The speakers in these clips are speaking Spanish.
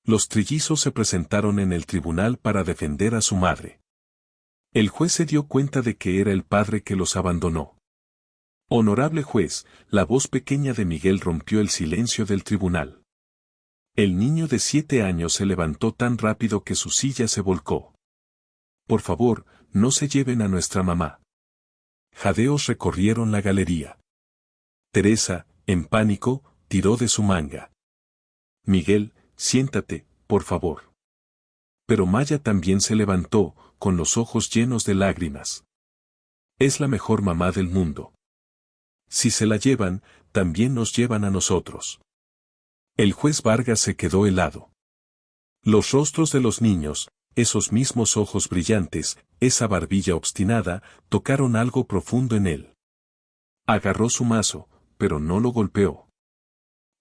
Los trillizos se presentaron en el tribunal para defender a su madre. El juez se dio cuenta de que era el padre que los abandonó. Honorable juez, la voz pequeña de Miguel rompió el silencio del tribunal. El niño de 7 años se levantó tan rápido que su silla se volcó. Por favor, no se lleven a nuestra mamá. Jadeos recorrieron la galería. Teresa, en pánico, tiró de su manga. Miguel, siéntate, por favor. Pero Maya también se levantó, con los ojos llenos de lágrimas. Es la mejor mamá del mundo. Si se la llevan, también nos llevan a nosotros. El juez Vargas se quedó helado. Los rostros de los niños, esos mismos ojos brillantes, esa barbilla obstinada, tocaron algo profundo en él. Agarró su mazo, pero no lo golpeó.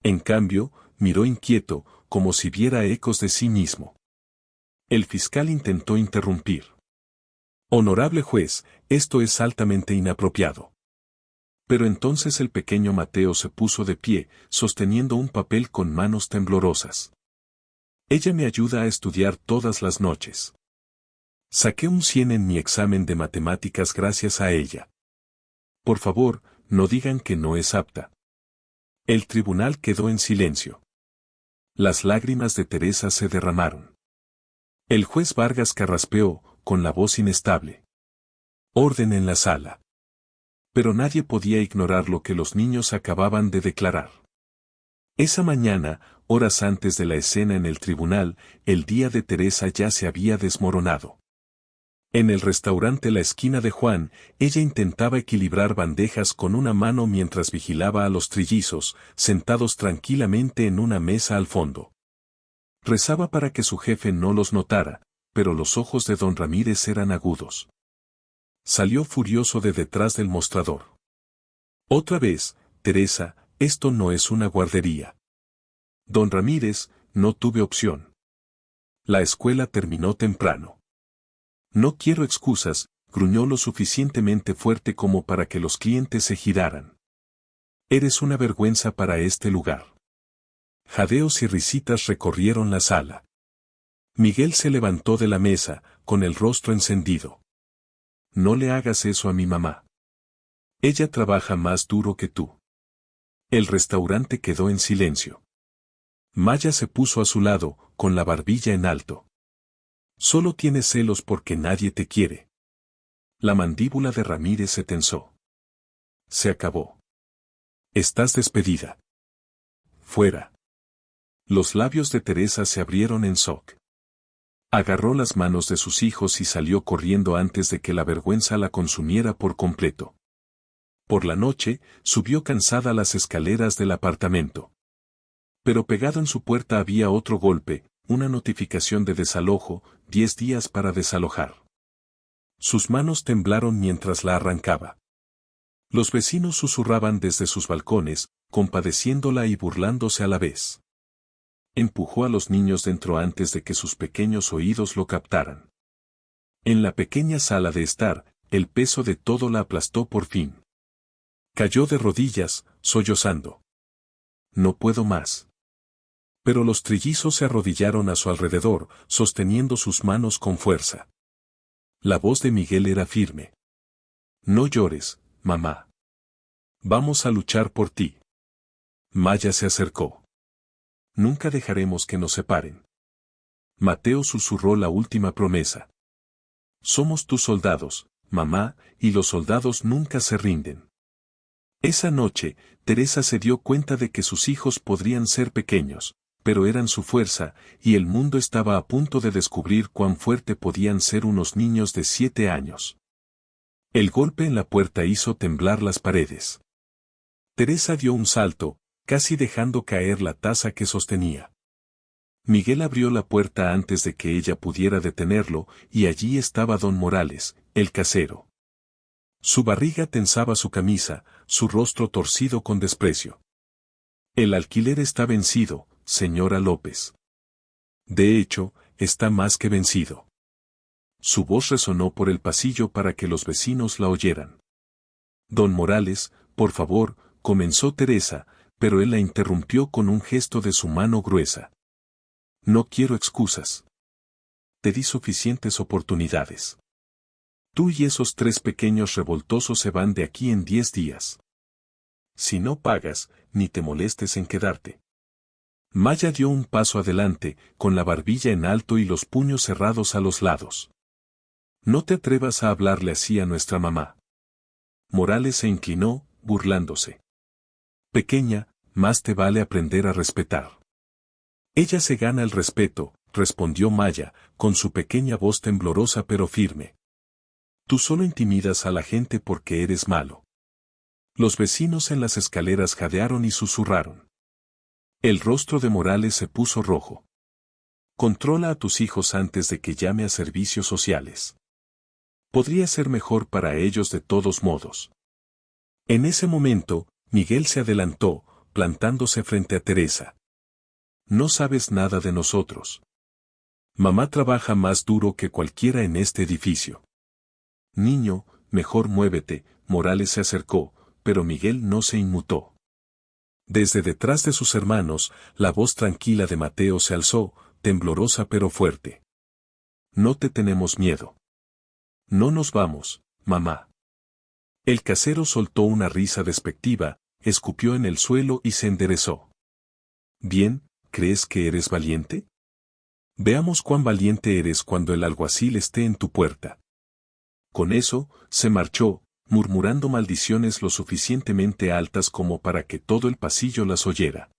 En cambio, miró inquieto, como si viera ecos de sí mismo. El fiscal intentó interrumpir. Honorable juez, esto es altamente inapropiado. Pero entonces el pequeño Mateo se puso de pie, sosteniendo un papel con manos temblorosas. Ella me ayuda a estudiar todas las noches. Saqué un 100 en mi examen de matemáticas gracias a ella. Por favor, no digan que no es apta. El tribunal quedó en silencio. Las lágrimas de Teresa se derramaron. El juez Vargas carraspeó, con la voz inestable. Orden en la sala. Pero nadie podía ignorar lo que los niños acababan de declarar. Esa mañana, horas antes de la escena en el tribunal, el día de Teresa ya se había desmoronado. En el restaurante La Esquina de Juan, ella intentaba equilibrar bandejas con una mano mientras vigilaba a los trillizos, sentados tranquilamente en una mesa al fondo. Rezaba para que su jefe no los notara, pero los ojos de don Ramírez eran agudos. Salió furioso de detrás del mostrador. Otra vez, Teresa, esto no es una guardería. Don Ramírez, no tuve opción. La escuela terminó temprano. No quiero excusas, gruñó lo suficientemente fuerte como para que los clientes se giraran. Eres una vergüenza para este lugar. Jadeos y risitas recorrieron la sala. Miguel se levantó de la mesa, con el rostro encendido. No le hagas eso a mi mamá. Ella trabaja más duro que tú. El restaurante quedó en silencio. Maya se puso a su lado, con la barbilla en alto. Solo tienes celos porque nadie te quiere. La mandíbula de Ramírez se tensó. Se acabó. Estás despedida. Fuera. Los labios de Teresa se abrieron en shock. Agarró las manos de sus hijos y salió corriendo antes de que la vergüenza la consumiera por completo. Por la noche, subió cansada las escaleras del apartamento. Pero pegado en su puerta había otro golpe, una notificación de desalojo, 10 días para desalojar. Sus manos temblaron mientras la arrancaba. Los vecinos susurraban desde sus balcones, compadeciéndola y burlándose a la vez. Empujó a los niños dentro antes de que sus pequeños oídos lo captaran. En la pequeña sala de estar, el peso de todo la aplastó por fin. Cayó de rodillas, sollozando. No puedo más. Pero los trillizos se arrodillaron a su alrededor, sosteniendo sus manos con fuerza. La voz de Miguel era firme. No llores, mamá. Vamos a luchar por ti. Maya se acercó. Nunca dejaremos que nos separen. Mateo susurró la última promesa. Somos tus soldados, mamá, y los soldados nunca se rinden. Esa noche, Teresa se dio cuenta de que sus hijos podrían ser pequeños, pero eran su fuerza, y el mundo estaba a punto de descubrir cuán fuerte podían ser unos niños de 7 años. El golpe en la puerta hizo temblar las paredes. Teresa dio un salto, casi dejando caer la taza que sostenía. Miguel abrió la puerta antes de que ella pudiera detenerlo, y allí estaba don Morales, el casero. Su barriga tensaba su camisa, su rostro torcido con desprecio. El alquiler está vencido, señora López. De hecho, está más que vencido. Su voz resonó por el pasillo para que los vecinos la oyeran. Don Morales, por favor, comenzó Teresa, pero él la interrumpió con un gesto de su mano gruesa. No quiero excusas. Te di suficientes oportunidades. Tú y esos 3 pequeños revoltosos se van de aquí en 10 días. Si no pagas, ni te molestes en quedarte. Maya dio un paso adelante, con la barbilla en alto y los puños cerrados a los lados. No te atrevas a hablarle así a nuestra mamá. Morales se inclinó, burlándose. Pequeña, más te vale aprender a respetar. Ella se gana el respeto, respondió Maya, con su pequeña voz temblorosa pero firme. Tú solo intimidas a la gente porque eres malo. Los vecinos en las escaleras jadearon y susurraron. El rostro de Morales se puso rojo. Controla a tus hijos antes de que llame a servicios sociales. Podría ser mejor para ellos de todos modos. En ese momento, Miguel se adelantó, plantándose frente a Teresa. No sabes nada de nosotros. Mamá trabaja más duro que cualquiera en este edificio. Niño, mejor muévete. Morales se acercó, pero Miguel no se inmutó. Desde detrás de sus hermanos, la voz tranquila de Mateo se alzó, temblorosa pero fuerte. No te tenemos miedo. No nos vamos, mamá. El casero soltó una risa despectiva, escupió en el suelo y se enderezó. Bien, ¿crees que eres valiente? Veamos cuán valiente eres cuando el alguacil esté en tu puerta. Con eso, se marchó, murmurando maldiciones lo suficientemente altas como para que todo el pasillo las oyera.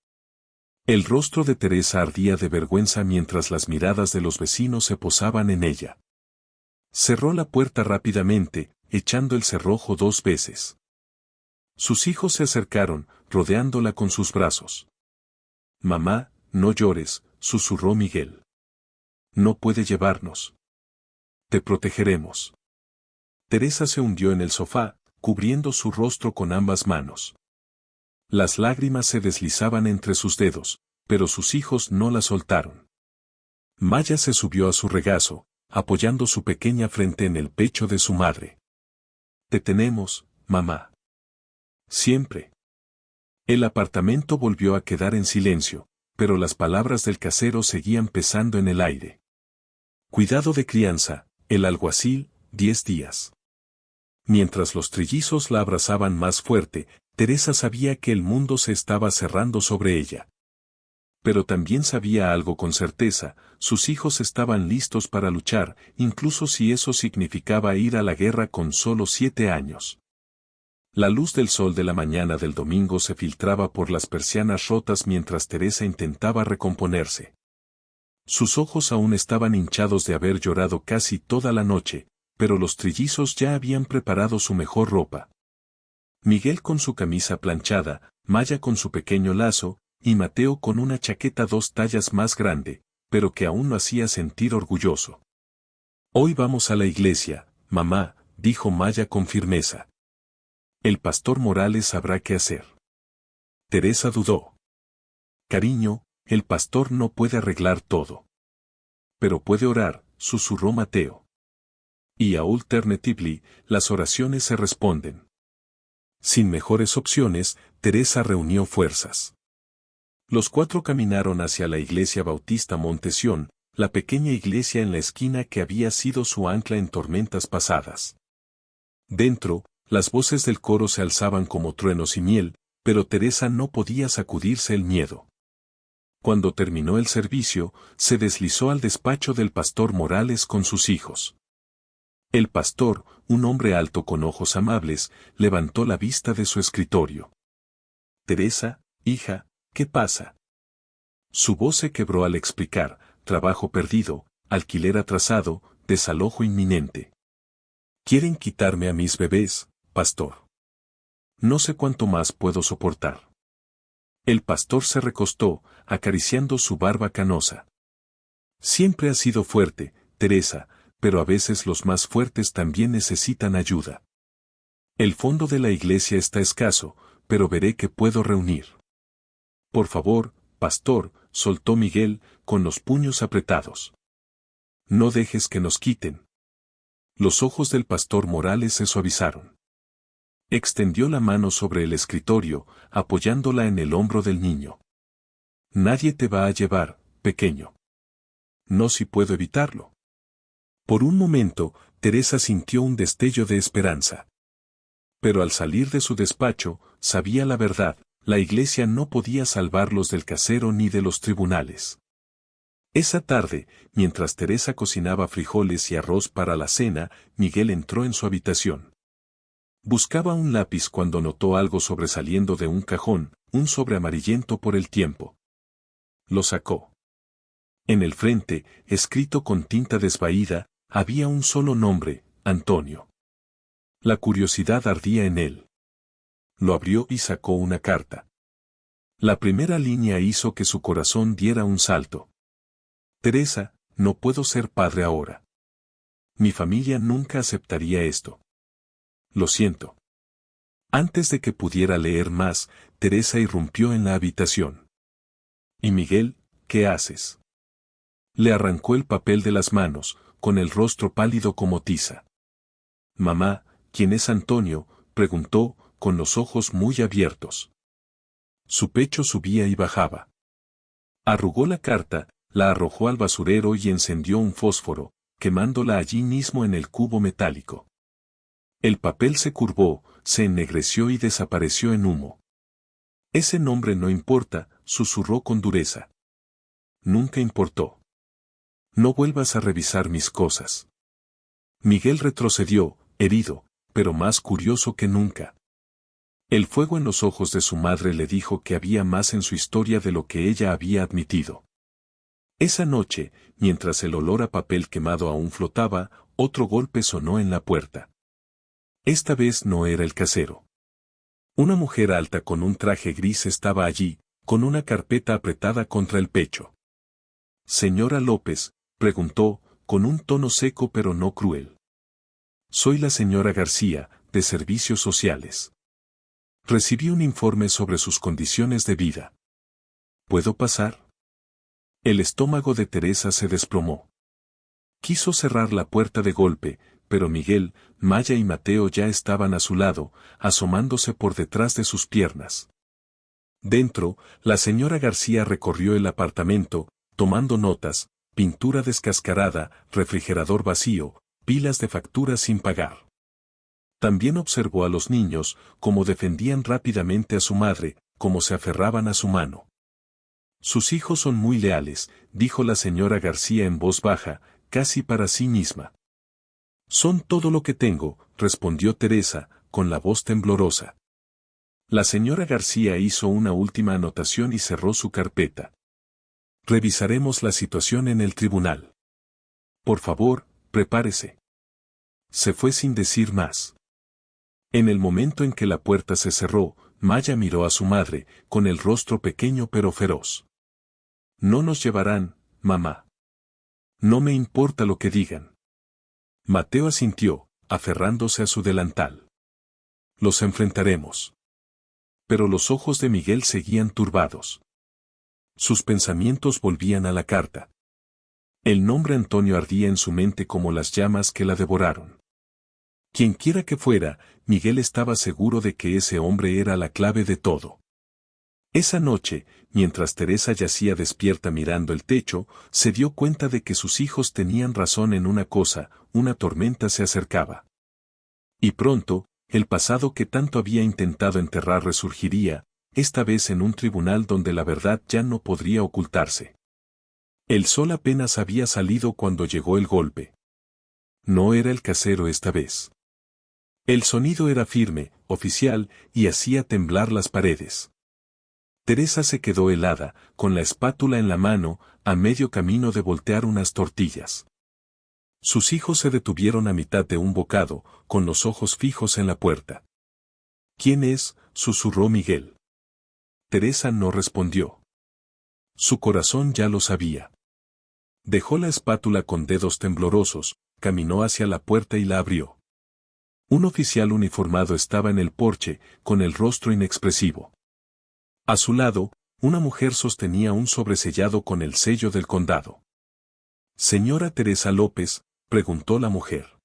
El rostro de Teresa ardía de vergüenza mientras las miradas de los vecinos se posaban en ella. Cerró la puerta rápidamente, echando el cerrojo 2 veces. Sus hijos se acercaron, rodeándola con sus brazos. Mamá, no llores, susurró Miguel. No puede llevarnos. Te protegeremos. Teresa se hundió en el sofá, cubriendo su rostro con ambas manos. Las lágrimas se deslizaban entre sus dedos, pero sus hijos no la soltaron. Maya se subió a su regazo, apoyando su pequeña frente en el pecho de su madre. Te tenemos, mamá. Siempre. El apartamento volvió a quedar en silencio, pero las palabras del casero seguían pesando en el aire. Cuidado de crianza, el alguacil, 10 días. Mientras los trillizos la abrazaban más fuerte, Teresa sabía que el mundo se estaba cerrando sobre ella. Pero también sabía algo con certeza, sus hijos estaban listos para luchar, incluso si eso significaba ir a la guerra con solo 7 años. La luz del sol de la mañana del domingo se filtraba por las persianas rotas mientras Teresa intentaba recomponerse. Sus ojos aún estaban hinchados de haber llorado casi toda la noche, pero los trillizos ya habían preparado su mejor ropa. Miguel con su camisa planchada, Maya con su pequeño lazo, y Mateo con una chaqueta 2 tallas más grande, pero que aún lo hacía sentir orgulloso. Hoy vamos a la iglesia, mamá, dijo Maya con firmeza. El pastor Morales sabrá qué hacer. Teresa dudó. Cariño, el pastor no puede arreglar todo. Pero puede orar, susurró Mateo. Y alternatively, las oraciones se responden. Sin mejores opciones, Teresa reunió fuerzas. Los 4 caminaron hacia la iglesia bautista Montesión, la pequeña iglesia en la esquina que había sido su ancla en tormentas pasadas. Dentro, las voces del coro se alzaban como truenos y miel, pero Teresa no podía sacudirse el miedo. Cuando terminó el servicio, se deslizó al despacho del pastor Morales con sus hijos. El pastor, un hombre alto con ojos amables, levantó la vista de su escritorio. Teresa, hija, ¿qué pasa? Su voz se quebró al explicar, trabajo perdido, alquiler atrasado, desalojo inminente. Quieren quitarme a mis bebés, pastor. No sé cuánto más puedo soportar. El pastor se recostó, acariciando su barba canosa. Siempre has sido fuerte, Teresa, pero a veces los más fuertes también necesitan ayuda. El fondo de la iglesia está escaso, pero veré qué puedo reunir. Por favor, pastor, soltó Miguel, con los puños apretados. No dejes que nos quiten. Los ojos del pastor Morales se suavizaron. Extendió la mano sobre el escritorio, apoyándola en el hombro del niño. Nadie te va a llevar, pequeño. no si puedo evitarlo. Por un momento, Teresa sintió un destello de esperanza. Pero al salir de su despacho, sabía la verdad, la iglesia no podía salvarlos del casero ni de los tribunales. Esa tarde, mientras Teresa cocinaba frijoles y arroz para la cena, Miguel entró en su habitación. Buscaba un lápiz cuando notó algo sobresaliendo de un cajón, un sobre amarillento por el tiempo. Lo sacó. En el frente, escrito con tinta desvaída, había un solo nombre, Antonio. La curiosidad ardía en él. Lo abrió y sacó una carta. La primera línea hizo que su corazón diera un salto. Teresa, no puedo ser padre ahora. Mi familia nunca aceptaría esto. Lo siento. Antes de que pudiera leer más, Teresa irrumpió en la habitación. ¿Y Miguel, qué haces? Le arrancó el papel de las manos, con el rostro pálido como tiza. Mamá, ¿quién es Antonio?, preguntó, con los ojos muy abiertos. Su pecho subía y bajaba. Arrugó la carta, la arrojó al basurero y encendió un fósforo, quemándola allí mismo en el cubo metálico. El papel se curvó, se ennegreció y desapareció en humo. Ese nombre no importa, susurró con dureza. Nunca importó. No vuelvas a revisar mis cosas. Miguel retrocedió, herido, pero más curioso que nunca. El fuego en los ojos de su madre le dijo que había más en su historia de lo que ella había admitido. Esa noche, mientras el olor a papel quemado aún flotaba, otro golpe sonó en la puerta. Esta vez no era el casero. Una mujer alta con un traje gris estaba allí, con una carpeta apretada contra el pecho. «Señora López», preguntó, con un tono seco pero no cruel. «Soy la señora García, de Servicios Sociales. Recibí un informe sobre sus condiciones de vida. ¿Puedo pasar?». El estómago de Teresa se desplomó. Quiso cerrar la puerta de golpe, pero Miguel, Maya y Mateo ya estaban a su lado, asomándose por detrás de sus piernas. Dentro, la señora García recorrió el apartamento, tomando notas, pintura descascarada, refrigerador vacío, pilas de facturas sin pagar. También observó a los niños, cómo defendían rápidamente a su madre, cómo se aferraban a su mano. «Sus hijos son muy leales», dijo la señora García en voz baja, casi para sí misma. «Son todo lo que tengo», respondió Teresa, con la voz temblorosa. La señora García hizo una última anotación y cerró su carpeta. «Revisaremos la situación en el tribunal. Por favor, prepárese». Se fue sin decir más. En el momento en que la puerta se cerró, Maya miró a su madre, con el rostro pequeño pero feroz. «No nos llevarán, mamá. No me importa lo que digan». Mateo asintió, aferrándose a su delantal. «Los enfrentaremos». Pero los ojos de Miguel seguían turbados. Sus pensamientos volvían a la carta. El nombre Antonio ardía en su mente como las llamas que la devoraron. Quienquiera que fuera, Miguel estaba seguro de que ese hombre era la clave de todo. Esa noche, mientras Teresa yacía despierta mirando el techo, se dio cuenta de que sus hijos tenían razón en una cosa: una tormenta se acercaba. Y pronto, el pasado que tanto había intentado enterrar resurgiría, esta vez en un tribunal donde la verdad ya no podría ocultarse. El sol apenas había salido cuando llegó el golpe. No era el casero esta vez. El sonido era firme, oficial, y hacía temblar las paredes. Teresa se quedó helada, con la espátula en la mano, a medio camino de voltear unas tortillas. Sus hijos se detuvieron a mitad de un bocado, con los ojos fijos en la puerta. «¿Quién es?», susurró Miguel. Teresa no respondió. Su corazón ya lo sabía. Dejó la espátula con dedos temblorosos, caminó hacia la puerta y la abrió. Un oficial uniformado estaba en el porche, con el rostro inexpresivo. A su lado, una mujer sostenía un sobresellado con el sello del condado. «¿Señora Teresa López?», preguntó la mujer.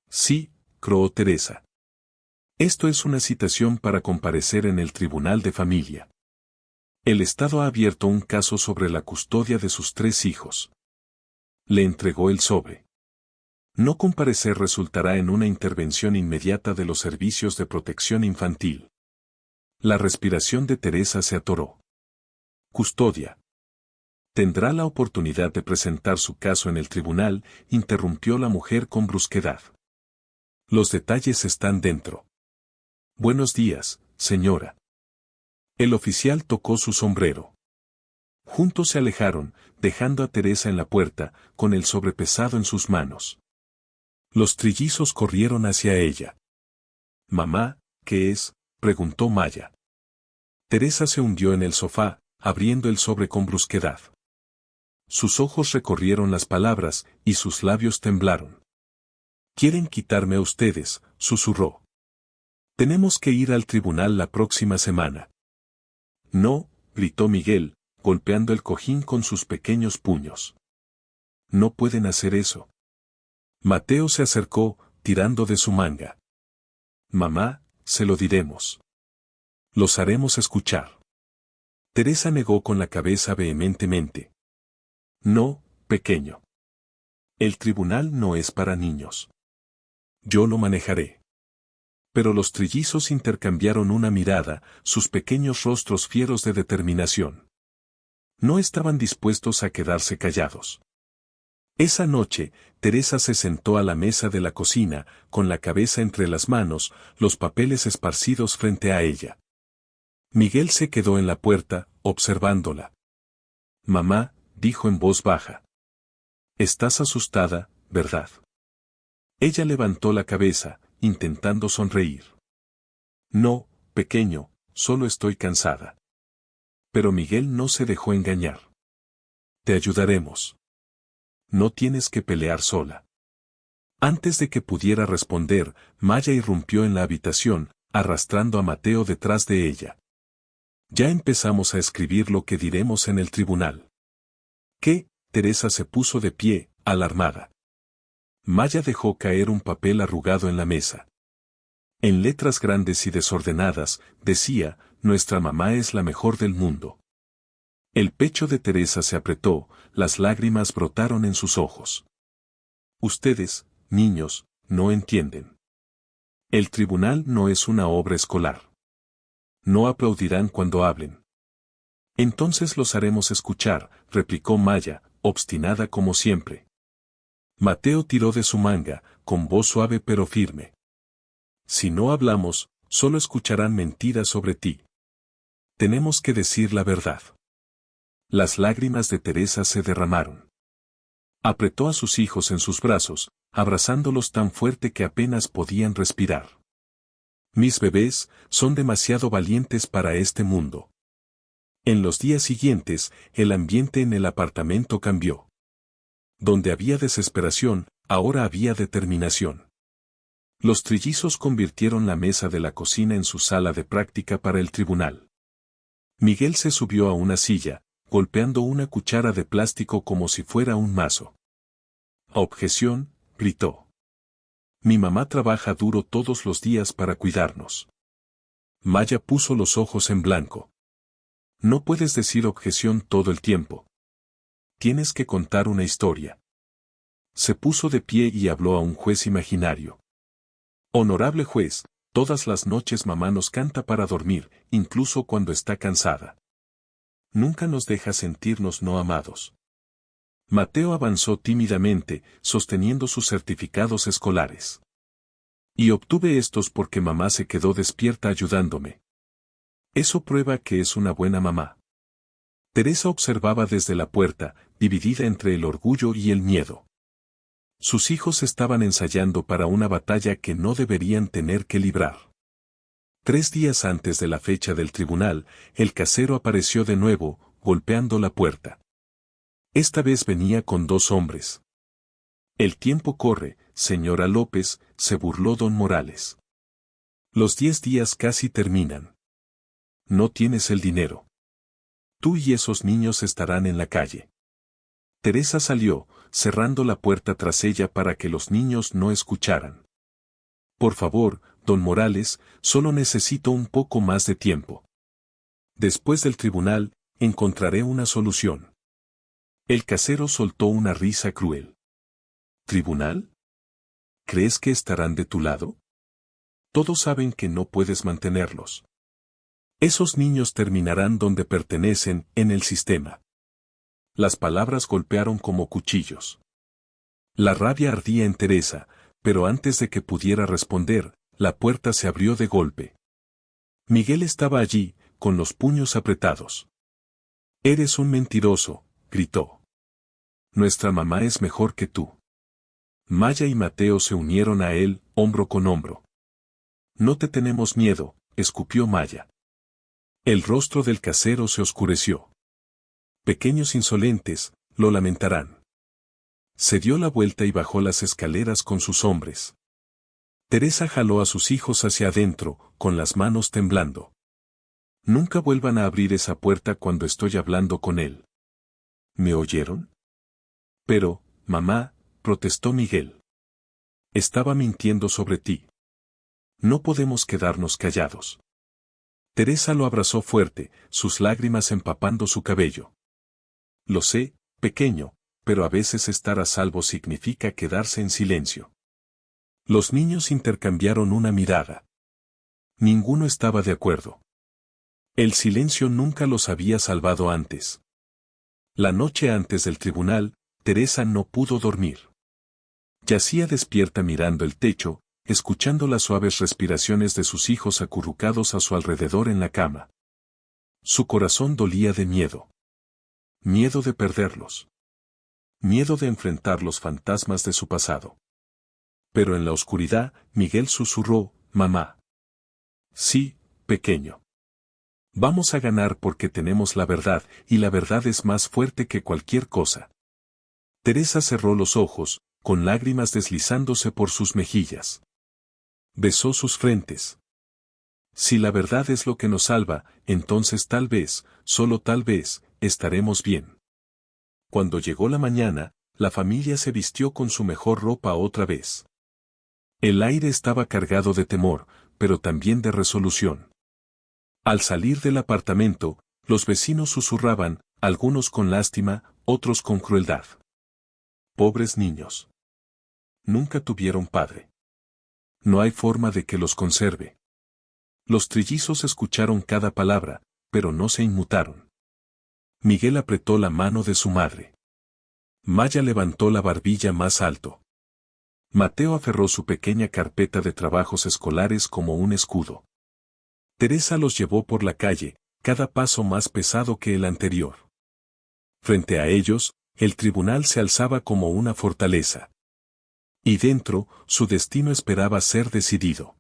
«Sí», croó Teresa. «Esto es una citación para comparecer en el tribunal de familia. El Estado ha abierto un caso sobre la custodia de sus 3 hijos. Le entregó el sobre. No comparecer resultará en una intervención inmediata de los servicios de protección infantil. La respiración de Teresa se atoró. Custodia. Tendrá la oportunidad de presentar su caso en el tribunal, interrumpió la mujer con brusquedad. Los detalles están dentro. Buenos días, señora. El oficial tocó su sombrero. Juntos se alejaron, dejando a Teresa en la puerta, con el sobrepesado en sus manos. Los trillizos corrieron hacia ella. «Mamá, ¿qué es?», preguntó Maya. Teresa se hundió en el sofá, abriendo el sobre con brusquedad. Sus ojos recorrieron las palabras, y sus labios temblaron. «Quieren quitarme a ustedes», susurró. «Tenemos que ir al tribunal la próxima semana». «No», gritó Miguel, golpeando el cojín con sus pequeños puños. «No pueden hacer eso». Mateo se acercó, tirando de su manga. «Mamá, se lo diremos. Los haremos escuchar». Teresa negó con la cabeza vehementemente. «No, pequeño. El tribunal no es para niños. Yo lo manejaré». Pero los trillizos intercambiaron una mirada, sus pequeños rostros fieros de determinación. No estaban dispuestos a quedarse callados. Esa noche, Teresa se sentó a la mesa de la cocina, con la cabeza entre las manos, los papeles esparcidos frente a ella. Miguel se quedó en la puerta, observándola. «Mamá», dijo en voz baja. «Estás asustada, ¿verdad?». Ella levantó la cabeza, intentando sonreír. «No, pequeño, solo estoy cansada». Pero Miguel no se dejó engañar. «Te ayudaremos. No tienes que pelear sola». Antes de que pudiera responder, Maya irrumpió en la habitación, arrastrando a Mateo detrás de ella. «Ya empezamos a escribir lo que diremos en el tribunal». «¿Qué?». Teresa se puso de pie, alarmada. Maya dejó caer un papel arrugado en la mesa. En letras grandes y desordenadas, decía: «Nuestra mamá es la mejor del mundo». El pecho de Teresa se apretó, las lágrimas brotaron en sus ojos. «Ustedes, niños, no entienden. El tribunal no es una obra escolar. No aplaudirán cuando hablen». «Entonces los haremos escuchar», replicó Maya, obstinada como siempre. Mateo tiró de su manga, con voz suave pero firme. «Si no hablamos, solo escucharán mentiras sobre ti. Tenemos que decir la verdad». Las lágrimas de Teresa se derramaron. Apretó a sus hijos en sus brazos, abrazándolos tan fuerte que apenas podían respirar. «Mis bebés son demasiado valientes para este mundo». En los días siguientes, el ambiente en el apartamento cambió. Donde había desesperación, ahora había determinación. Los trillizos convirtieron la mesa de la cocina en su sala de práctica para el tribunal. Miguel se subió a una silla, golpeando una cuchara de plástico como si fuera un mazo. «Objeción», gritó. «Mi mamá trabaja duro todos los días para cuidarnos». Maya puso los ojos en blanco. «No puedes decir objeción todo el tiempo. Tienes que contar una historia». Se puso de pie y habló a un juez imaginario. «Honorable juez, todas las noches mamá nos canta para dormir, incluso cuando está cansada. Nunca nos deja sentirnos no amados». Mateo avanzó tímidamente, sosteniendo sus certificados escolares. «Y obtuve estos porque mamá se quedó despierta ayudándome. Eso prueba que es una buena mamá». Teresa observaba desde la puerta, dividida entre el orgullo y el miedo. Sus hijos estaban ensayando para una batalla que no deberían tener que librar. 3 días antes de la fecha del tribunal, el casero apareció de nuevo, golpeando la puerta. Esta vez venía con 2 hombres. «El tiempo corre, señora López», se burló don Morales. «Los 10 días casi terminan. No tienes el dinero. Tú y esos niños estarán en la calle». Teresa salió, cerrando la puerta tras ella para que los niños no escucharan. «Por favor, don Morales, solo necesito un poco más de tiempo. Después del tribunal, encontraré una solución». El casero soltó una risa cruel. ¿Tribunal? ¿Crees que estarán de tu lado? Todos saben que no puedes mantenerlos. Esos niños terminarán donde pertenecen, en el sistema. Las palabras golpearon como cuchillos. La rabia ardía en Teresa, pero antes de que pudiera responder, la puerta se abrió de golpe. Miguel estaba allí, con los puños apretados. «Eres un mentiroso», gritó. «Nuestra mamá es mejor que tú». Maya y Mateo se unieron a él, hombro con hombro. «No te tenemos miedo», escupió Maya. El rostro del casero se oscureció. «Pequeños insolentes, lo lamentarán». Se dio la vuelta y bajó las escaleras con sus hombres. Teresa jaló a sus hijos hacia adentro, con las manos temblando. «Nunca vuelvan a abrir esa puerta cuando estoy hablando con él». ¿Me oyeron? «Pero, mamá», protestó Miguel. «Estaba mintiendo sobre ti. No podemos quedarnos callados». Teresa lo abrazó fuerte, sus lágrimas empapando su cabello. «Lo sé, pequeño, pero a veces estar a salvo significa quedarse en silencio». Los niños intercambiaron una mirada. Ninguno estaba de acuerdo. El silencio nunca los había salvado antes. La noche antes del tribunal, Teresa no pudo dormir. Yacía despierta mirando el techo, escuchando las suaves respiraciones de sus hijos acurrucados a su alrededor en la cama. Su corazón dolía de miedo. Miedo de perderlos. Miedo de enfrentar los fantasmas de su pasado. Pero en la oscuridad, Miguel susurró, «Mamá». «Sí, pequeño. Vamos a ganar porque tenemos la verdad, y la verdad es más fuerte que cualquier cosa». Teresa cerró los ojos, con lágrimas deslizándose por sus mejillas. Besó sus frentes. Si la verdad es lo que nos salva, entonces tal vez, solo tal vez, estaremos bien. Cuando llegó la mañana, la familia se vistió con su mejor ropa otra vez. El aire estaba cargado de temor, pero también de resolución. Al salir del apartamento, los vecinos susurraban, algunos con lástima, otros con crueldad. Pobres niños. Nunca tuvieron padre. No hay forma de que los conserve. Los trillizos escucharon cada palabra, pero no se inmutaron. Miguel apretó la mano de su madre. Maya levantó la barbilla más alto. Mateo aferró su pequeña carpeta de trabajos escolares como un escudo. Teresa los llevó por la calle, cada paso más pesado que el anterior. Frente a ellos, el tribunal se alzaba como una fortaleza. Y dentro, su destino esperaba ser decidido.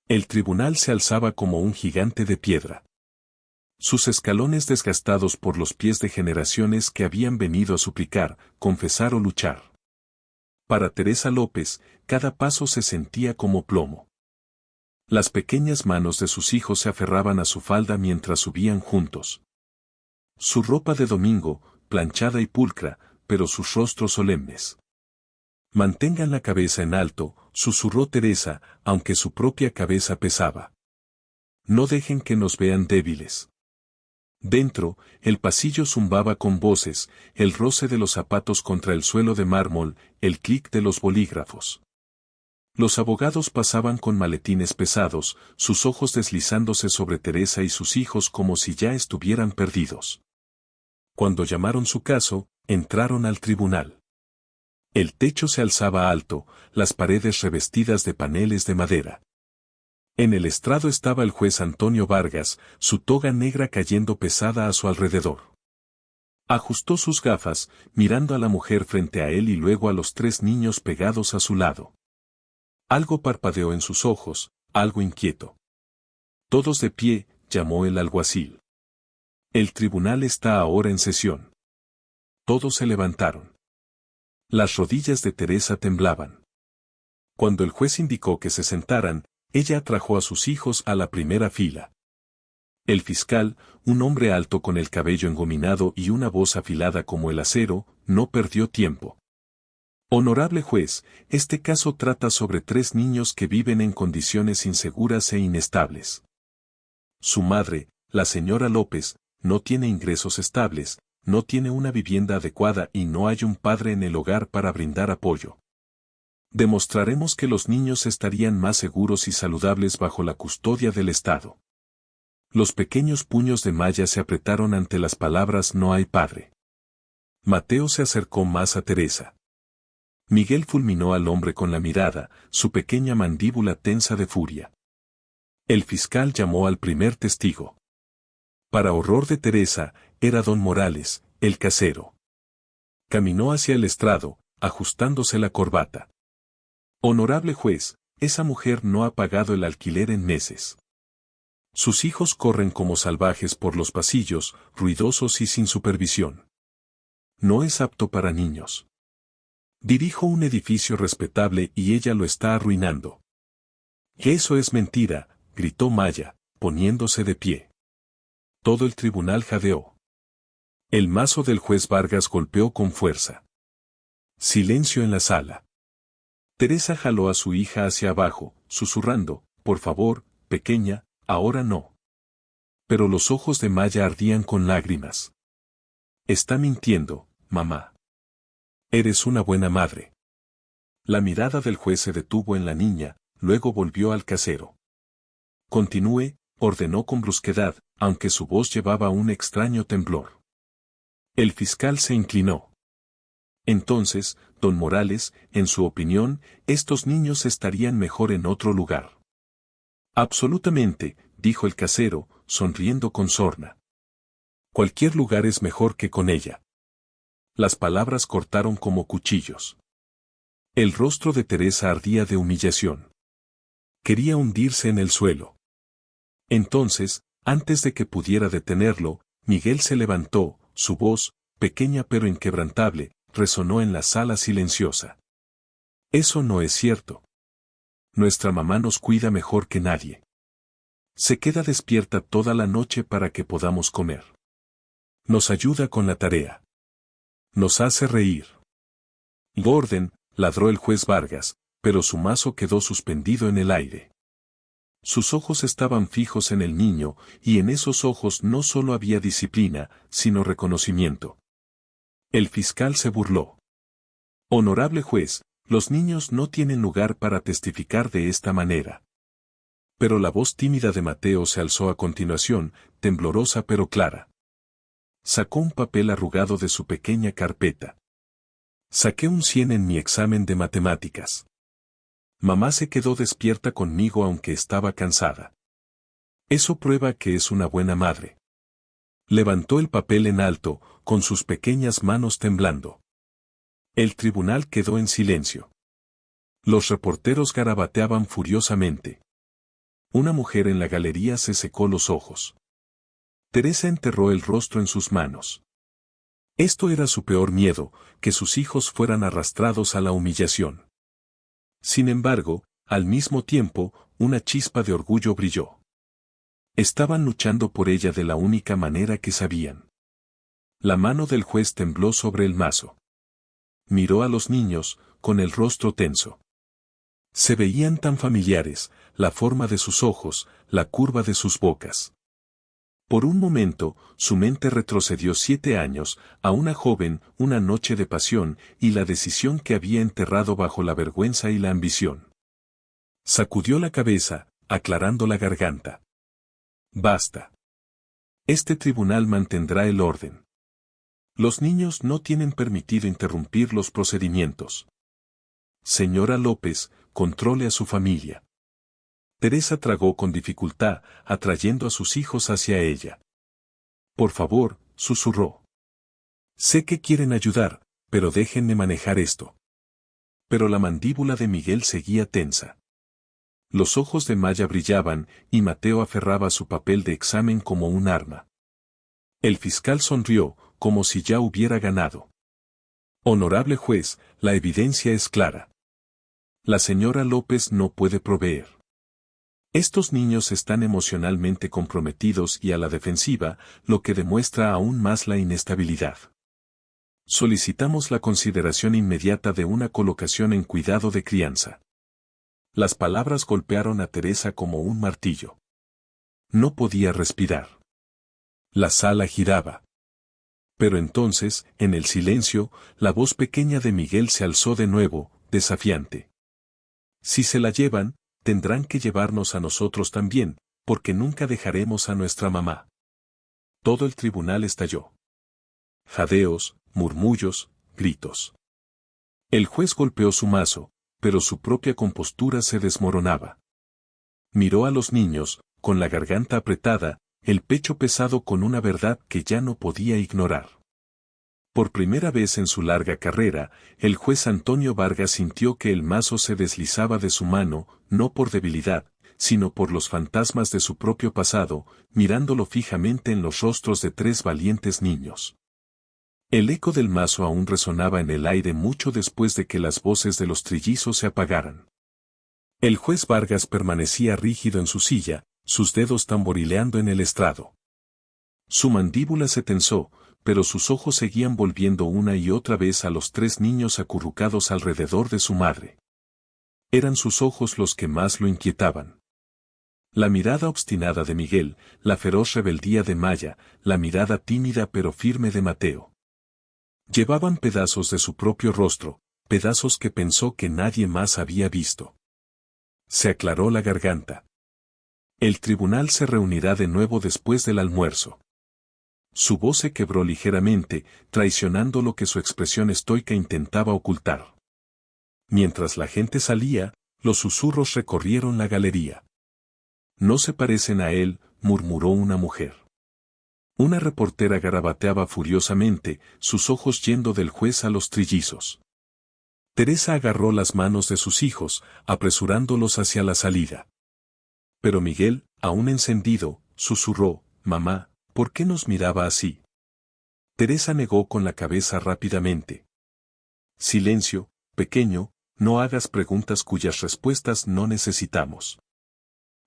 El tribunal se alzaba como un gigante de piedra. Sus escalones desgastados por los pies de generaciones que habían venido a suplicar, confesar o luchar. Para Teresa López, cada paso se sentía como plomo. Las pequeñas manos de sus hijos se aferraban a su falda mientras subían juntos. Su ropa de domingo, planchada y pulcra, pero sus rostros solemnes. «Mantengan la cabeza en alto», susurró Teresa, aunque su propia cabeza pesaba. «No dejen que nos vean débiles». Dentro, el pasillo zumbaba con voces, el roce de los zapatos contra el suelo de mármol, el clic de los bolígrafos. Los abogados pasaban con maletines pesados, sus ojos deslizándose sobre Teresa y sus hijos como si ya estuvieran perdidos. Cuando llamaron su caso, entraron al tribunal. El techo se alzaba alto, las paredes revestidas de paneles de madera. En el estrado estaba el juez Antonio Vargas, su toga negra cayendo pesada a su alrededor. Ajustó sus gafas, mirando a la mujer frente a él y luego a los 3 niños pegados a su lado. Algo parpadeó en sus ojos, algo inquieto. «Todos de pie», llamó el alguacil. «El tribunal está ahora en sesión». Todos se levantaron. Las rodillas de Teresa temblaban. Cuando el juez indicó que se sentaran, ella atrajo a sus hijos a la primera fila. El fiscal, un hombre alto con el cabello engominado y una voz afilada como el acero, no perdió tiempo. «Honorable juez, este caso trata sobre 3 niños que viven en condiciones inseguras e inestables. Su madre, la señora López, no tiene ingresos estables, no tiene una vivienda adecuada y no hay un padre en el hogar para brindar apoyo. Demostraremos que los niños estarían más seguros y saludables bajo la custodia del Estado. Los pequeños puños de Maya se apretaron ante las palabras "no hay padre". Mateo se acercó más a Teresa. Miguel fulminó al hombre con la mirada, su pequeña mandíbula tensa de furia. El fiscal llamó al primer testigo. Para horror de Teresa, era don Morales, el casero. Caminó hacia el estrado, ajustándose la corbata. Honorable juez, esa mujer no ha pagado el alquiler en meses. Sus hijos corren como salvajes por los pasillos, ruidosos y sin supervisión. No es apto para niños. Dirijo un edificio respetable y ella lo está arruinando. —¡Que eso es mentira! —gritó Maya, poniéndose de pie. Todo el tribunal jadeó. El mazo del juez Vargas golpeó con fuerza. Silencio en la sala. Teresa jaló a su hija hacia abajo, susurrando: «Por favor, pequeña, ahora no». Pero los ojos de Maya ardían con lágrimas. «Está mintiendo, mamá. Eres una buena madre». La mirada del juez se detuvo en la niña, luego volvió al casero. «Continúe», ordenó con brusquedad, aunque su voz llevaba un extraño temblor. El fiscal se inclinó. Entonces, don Morales, en su opinión, estos niños estarían mejor en otro lugar. Absolutamente, dijo el casero, sonriendo con sorna. Cualquier lugar es mejor que con ella. Las palabras cortaron como cuchillos. El rostro de Teresa ardía de humillación. Quería hundirse en el suelo. Entonces, antes de que pudiera detenerlo, Miguel se levantó, su voz, pequeña pero inquebrantable, resonó en la sala silenciosa. Eso no es cierto. Nuestra mamá nos cuida mejor que nadie. Se queda despierta toda la noche para que podamos comer. Nos ayuda con la tarea. Nos hace reír. Gordon, ladró el juez Vargas, pero su mazo quedó suspendido en el aire. Sus ojos estaban fijos en el niño, y en esos ojos no solo había disciplina, sino reconocimiento. El fiscal se burló. Honorable juez, los niños no tienen lugar para testificar de esta manera. Pero la voz tímida de Mateo se alzó a continuación, temblorosa pero clara. Sacó un papel arrugado de su pequeña carpeta. Saqué un 100 en mi examen de matemáticas. Mamá se quedó despierta conmigo aunque estaba cansada. Eso prueba que es una buena madre. Levantó el papel en alto, con sus pequeñas manos temblando. El tribunal quedó en silencio. Los reporteros garabateaban furiosamente. Una mujer en la galería se secó los ojos. Teresa enterró el rostro en sus manos. Esto era su peor miedo, que sus hijos fueran arrastrados a la humillación. Sin embargo, al mismo tiempo, una chispa de orgullo brilló. Estaban luchando por ella de la única manera que sabían. La mano del juez tembló sobre el mazo. Miró a los niños, con el rostro tenso. Se veían tan familiares, la forma de sus ojos, la curva de sus bocas. Por un momento, su mente retrocedió 7 años, a una joven, una noche de pasión, y la decisión que había enterrado bajo la vergüenza y la ambición. Sacudió la cabeza, aclarando la garganta. Basta. Este tribunal mantendrá el orden. Los niños no tienen permitido interrumpir los procedimientos. Señora López, controle a su familia. Teresa tragó con dificultad, atrayendo a sus hijos hacia ella. Por favor, susurró. Sé que quieren ayudar, pero déjenme manejar esto. Pero la mandíbula de Miguel seguía tensa. Los ojos de Maya brillaban, y Mateo aferraba su papel de examen como un arma. El fiscal sonrió, como si ya hubiera ganado. Honorable juez, la evidencia es clara. La señora López no puede proveer. Estos niños están emocionalmente comprometidos y a la defensiva, lo que demuestra aún más la inestabilidad. Solicitamos la consideración inmediata de una colocación en cuidado de crianza. Las palabras golpearon a Teresa como un martillo. No podía respirar. La sala giraba. Pero entonces, en el silencio, la voz pequeña de Miguel se alzó de nuevo, desafiante. Si se la llevan, tendrán que llevarnos a nosotros también, porque nunca dejaremos a nuestra mamá. Todo el tribunal estalló. Jadeos, murmullos, gritos. El juez golpeó su mazo, pero su propia compostura se desmoronaba. Miró a los niños, con la garganta apretada, el pecho pesado con una verdad que ya no podía ignorar. Por primera vez en su larga carrera, el juez Antonio Vargas sintió que el mazo se deslizaba de su mano, no por debilidad, sino por los fantasmas de su propio pasado, mirándolo fijamente en los rostros de 3 valientes niños. El eco del mazo aún resonaba en el aire mucho después de que las voces de los trillizos se apagaran. El juez Vargas permanecía rígido en su silla, sus dedos tamborileando en el estrado. Su mandíbula se tensó, pero sus ojos seguían volviendo una y otra vez a los 3 niños acurrucados alrededor de su madre. Eran sus ojos los que más lo inquietaban. La mirada obstinada de Miguel, la feroz rebeldía de Maya, la mirada tímida pero firme de Mateo. Llevaban pedazos de su propio rostro, pedazos que pensó que nadie más había visto. Se aclaró la garganta. El tribunal se reunirá de nuevo después del almuerzo. Su voz se quebró ligeramente, traicionando lo que su expresión estoica intentaba ocultar. Mientras la gente salía, los susurros recorrieron la galería. No se parecen a él, murmuró una mujer. Una reportera garabateaba furiosamente, sus ojos yendo del juez a los trillizos. Teresa agarró las manos de sus hijos, apresurándolos hacia la salida. Pero Miguel, aún encendido, susurró, «Mamá, ¿por qué nos miraba así?» Teresa negó con la cabeza rápidamente. «Silencio, pequeño, no hagas preguntas cuyas respuestas no necesitamos».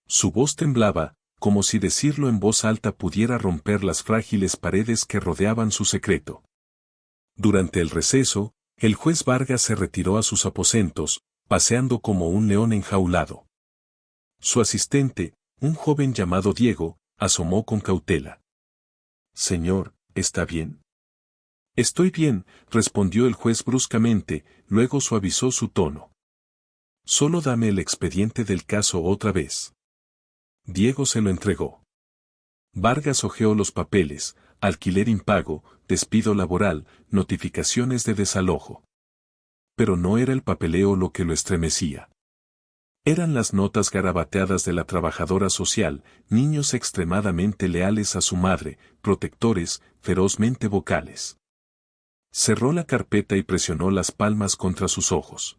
Su voz temblaba, como si decirlo en voz alta pudiera romper las frágiles paredes que rodeaban su secreto. Durante el receso, el juez Vargas se retiró a sus aposentos, paseando como un león enjaulado. Su asistente, un joven llamado Diego, asomó con cautela. «Señor, ¿está bien?» «Estoy bien», respondió el juez bruscamente, luego suavizó su tono. «Solo dame el expediente del caso otra vez». Diego se lo entregó. Vargas hojeó los papeles, alquiler impago, despido laboral, notificaciones de desalojo. Pero no era el papeleo lo que lo estremecía. Eran las notas garabateadas de la trabajadora social, niños extremadamente leales a su madre, protectores, ferozmente vocales. Cerró la carpeta y presionó las palmas contra sus ojos.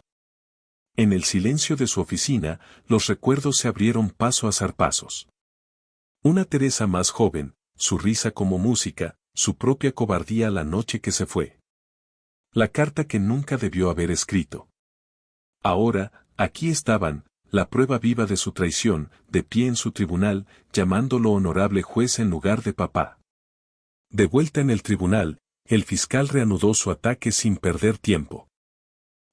En el silencio de su oficina, los recuerdos se abrieron paso a zarpazos. Una Teresa más joven, su risa como música, su propia cobardía la noche que se fue. La carta que nunca debió haber escrito. Ahora, aquí estaban, la prueba viva de su traición, de pie en su tribunal, llamándolo honorable juez en lugar de papá. De vuelta en el tribunal, el fiscal reanudó su ataque sin perder tiempo.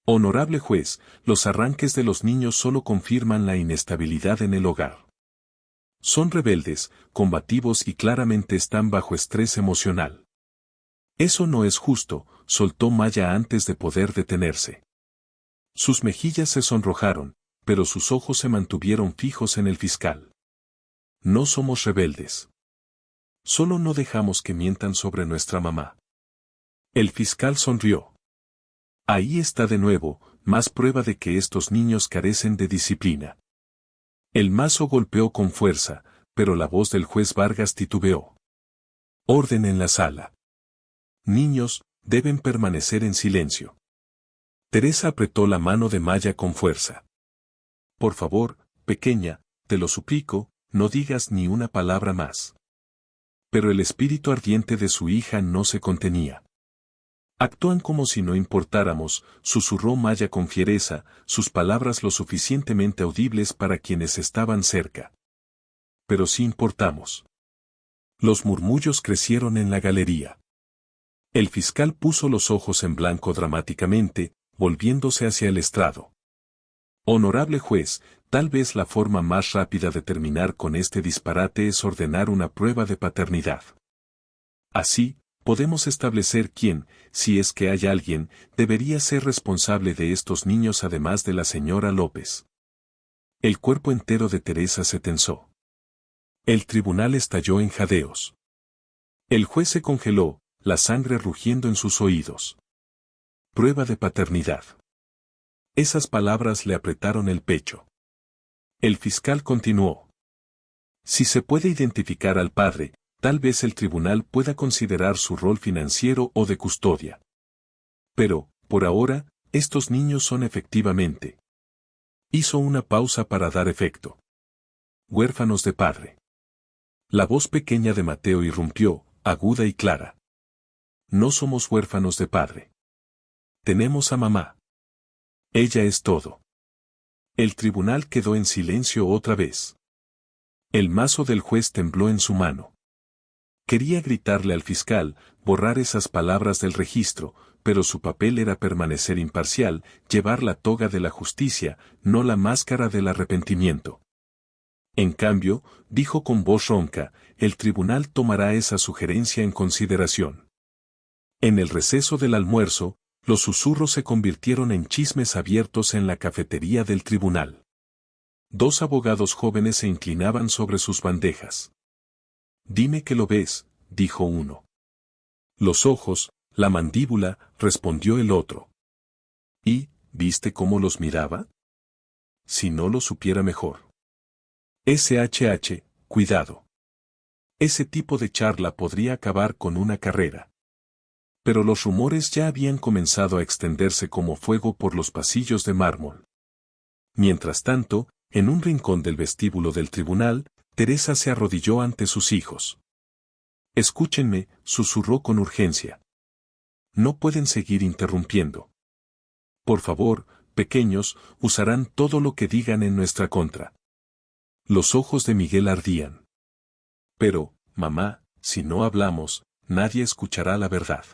Honorable juez, los arranques de los niños solo confirman la inestabilidad en el hogar. Son rebeldes, combativos y claramente están bajo estrés emocional. Eso no es justo, soltó Maya antes de poder detenerse. Sus mejillas se sonrojaron, pero sus ojos se mantuvieron fijos en el fiscal. No somos rebeldes. Solo no dejamos que mientan sobre nuestra mamá. El fiscal sonrió. Ahí está de nuevo, más prueba de que estos niños carecen de disciplina. El mazo golpeó con fuerza, pero la voz del juez Vargas titubeó. Orden en la sala. Niños, deben permanecer en silencio. Teresa apretó la mano de Maya con fuerza. Por favor, pequeña, te lo suplico, no digas ni una palabra más. Pero el espíritu ardiente de su hija no se contenía. Actúan como si no importáramos, susurró Maya con fiereza, sus palabras lo suficientemente audibles para quienes estaban cerca. Pero sí importamos. Los murmullos crecieron en la galería. El fiscal puso los ojos en blanco dramáticamente, volviéndose hacia el estrado. Honorable juez, tal vez la forma más rápida de terminar con este disparate es ordenar una prueba de paternidad. Así, podemos establecer quién, si es que hay alguien, debería ser responsable de estos niños además de la señora López. El cuerpo entero de Teresa se tensó. El tribunal estalló en jadeos. El juez se congeló, la sangre rugiendo en sus oídos. Prueba de paternidad. Esas palabras le apretaron el pecho. El fiscal continuó. Si se puede identificar al padre, tal vez el tribunal pueda considerar su rol financiero o de custodia. Pero, por ahora, estos niños son efectivamente. Hizo una pausa para dar efecto. Huérfanos de padre. La voz pequeña de Mateo irrumpió, aguda y clara. No somos huérfanos de padre. Tenemos a mamá. Ella es todo. El tribunal quedó en silencio otra vez. El mazo del juez tembló en su mano. Quería gritarle al fiscal, borrar esas palabras del registro, pero su papel era permanecer imparcial, llevar la toga de la justicia, no la máscara del arrepentimiento. En cambio, dijo con voz ronca, el tribunal tomará esa sugerencia en consideración. En el receso del almuerzo, los susurros se convirtieron en chismes abiertos en la cafetería del tribunal. Dos abogados jóvenes se inclinaban sobre sus bandejas. Dime que lo ves, dijo uno. Los ojos, la mandíbula, respondió el otro. ¿Y, viste cómo los miraba? Si no lo supiera mejor. SHH, cuidado. Ese tipo de charla podría acabar con una carrera. Pero los rumores ya habían comenzado a extenderse como fuego por los pasillos de mármol. Mientras tanto, en un rincón del vestíbulo del tribunal, Teresa se arrodilló ante sus hijos. Escúchenme, susurró con urgencia. No pueden seguir interrumpiendo. Por favor, pequeños, usarán todo lo que digan en nuestra contra. Los ojos de Miguel ardían. Pero, mamá, si no hablamos, nadie escuchará la verdad.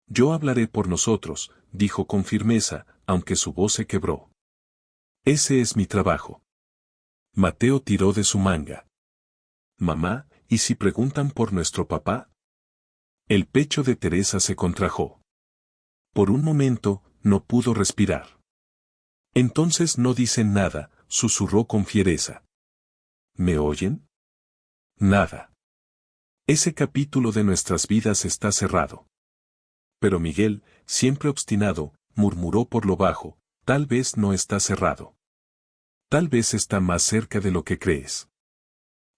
Yo hablaré por nosotros, dijo con firmeza, aunque su voz se quebró. Ese es mi trabajo. Mateo tiró de su manga. Mamá, ¿y si preguntan por nuestro papá? El pecho de Teresa se contrajo. Por un momento, no pudo respirar. Entonces no dicen nada, susurró con fiereza. ¿Me oyen? Nada. Ese capítulo de nuestras vidas está cerrado. Pero Miguel, siempre obstinado, murmuró por lo bajo, tal vez no está cerrado. Tal vez está más cerca de lo que crees.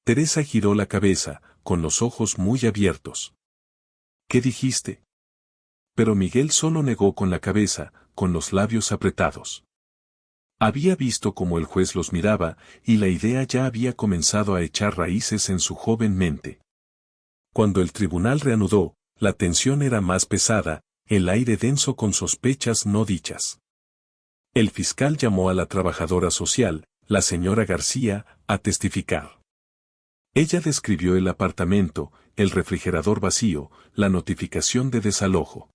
Teresa giró la cabeza, con los ojos muy abiertos. ¿Qué dijiste? Pero Miguel solo negó con la cabeza, con los labios apretados. Había visto cómo el juez los miraba, y la idea ya había comenzado a echar raíces en su joven mente. Cuando el tribunal reanudó, la tensión era más pesada, el aire denso con sospechas no dichas. El fiscal llamó a la trabajadora social, la señora García, a testificar. Ella describió el apartamento, el refrigerador vacío, la notificación de desalojo.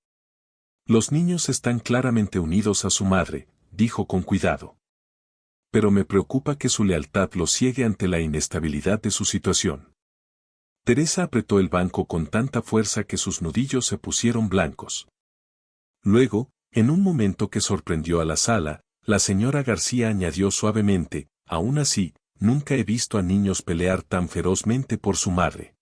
Los niños están claramente unidos a su madre, dijo con cuidado. Pero me preocupa que su lealtad los ciegue ante la inestabilidad de su situación. Teresa apretó el banco con tanta fuerza que sus nudillos se pusieron blancos. Luego, en un momento que sorprendió a la sala, la señora García añadió suavemente, aún así, nunca he visto a niños pelear tan ferozmente por su madre.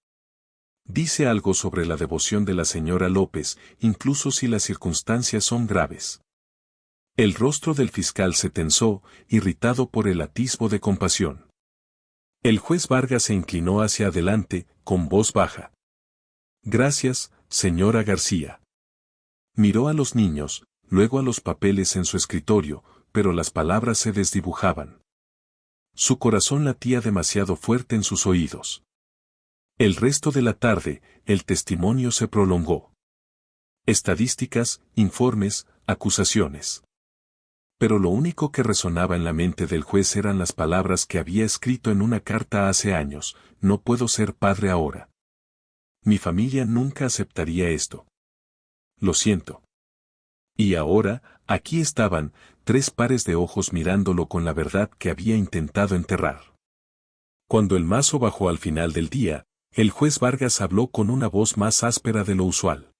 Dice algo sobre la devoción de la señora López, incluso si las circunstancias son graves. El rostro del fiscal se tensó, irritado por el atisbo de compasión. El juez Vargas se inclinó hacia adelante, con voz baja. Gracias, señora García. Miró a los niños, luego a los papeles en su escritorio, pero las palabras se desdibujaban. Su corazón latía demasiado fuerte en sus oídos. El resto de la tarde, el testimonio se prolongó. Estadísticas, informes, acusaciones. Pero lo único que resonaba en la mente del juez eran las palabras que había escrito en una carta hace años: no puedo ser padre ahora. Mi familia nunca aceptaría esto. Lo siento. Y ahora, aquí estaban, 3 pares de ojos mirándolo con la verdad que había intentado enterrar. Cuando el mazo bajó al final del día, El juez Vargas habló con una voz más áspera de lo usual.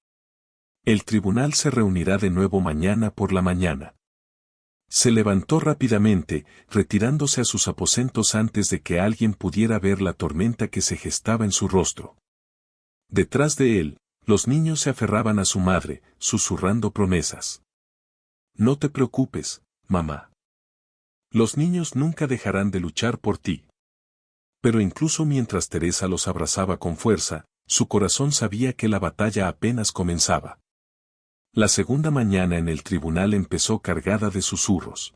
El tribunal se reunirá de nuevo mañana por la mañana. Se levantó rápidamente, retirándose a sus aposentos antes de que alguien pudiera ver la tormenta que se gestaba en su rostro. Detrás de él, los niños se aferraban a su madre, susurrando promesas. No te preocupes, mamá. Los niños nunca dejarán de luchar por ti. Pero incluso mientras Teresa los abrazaba con fuerza, su corazón sabía que la batalla apenas comenzaba. La segunda mañana en el tribunal empezó cargada de susurros.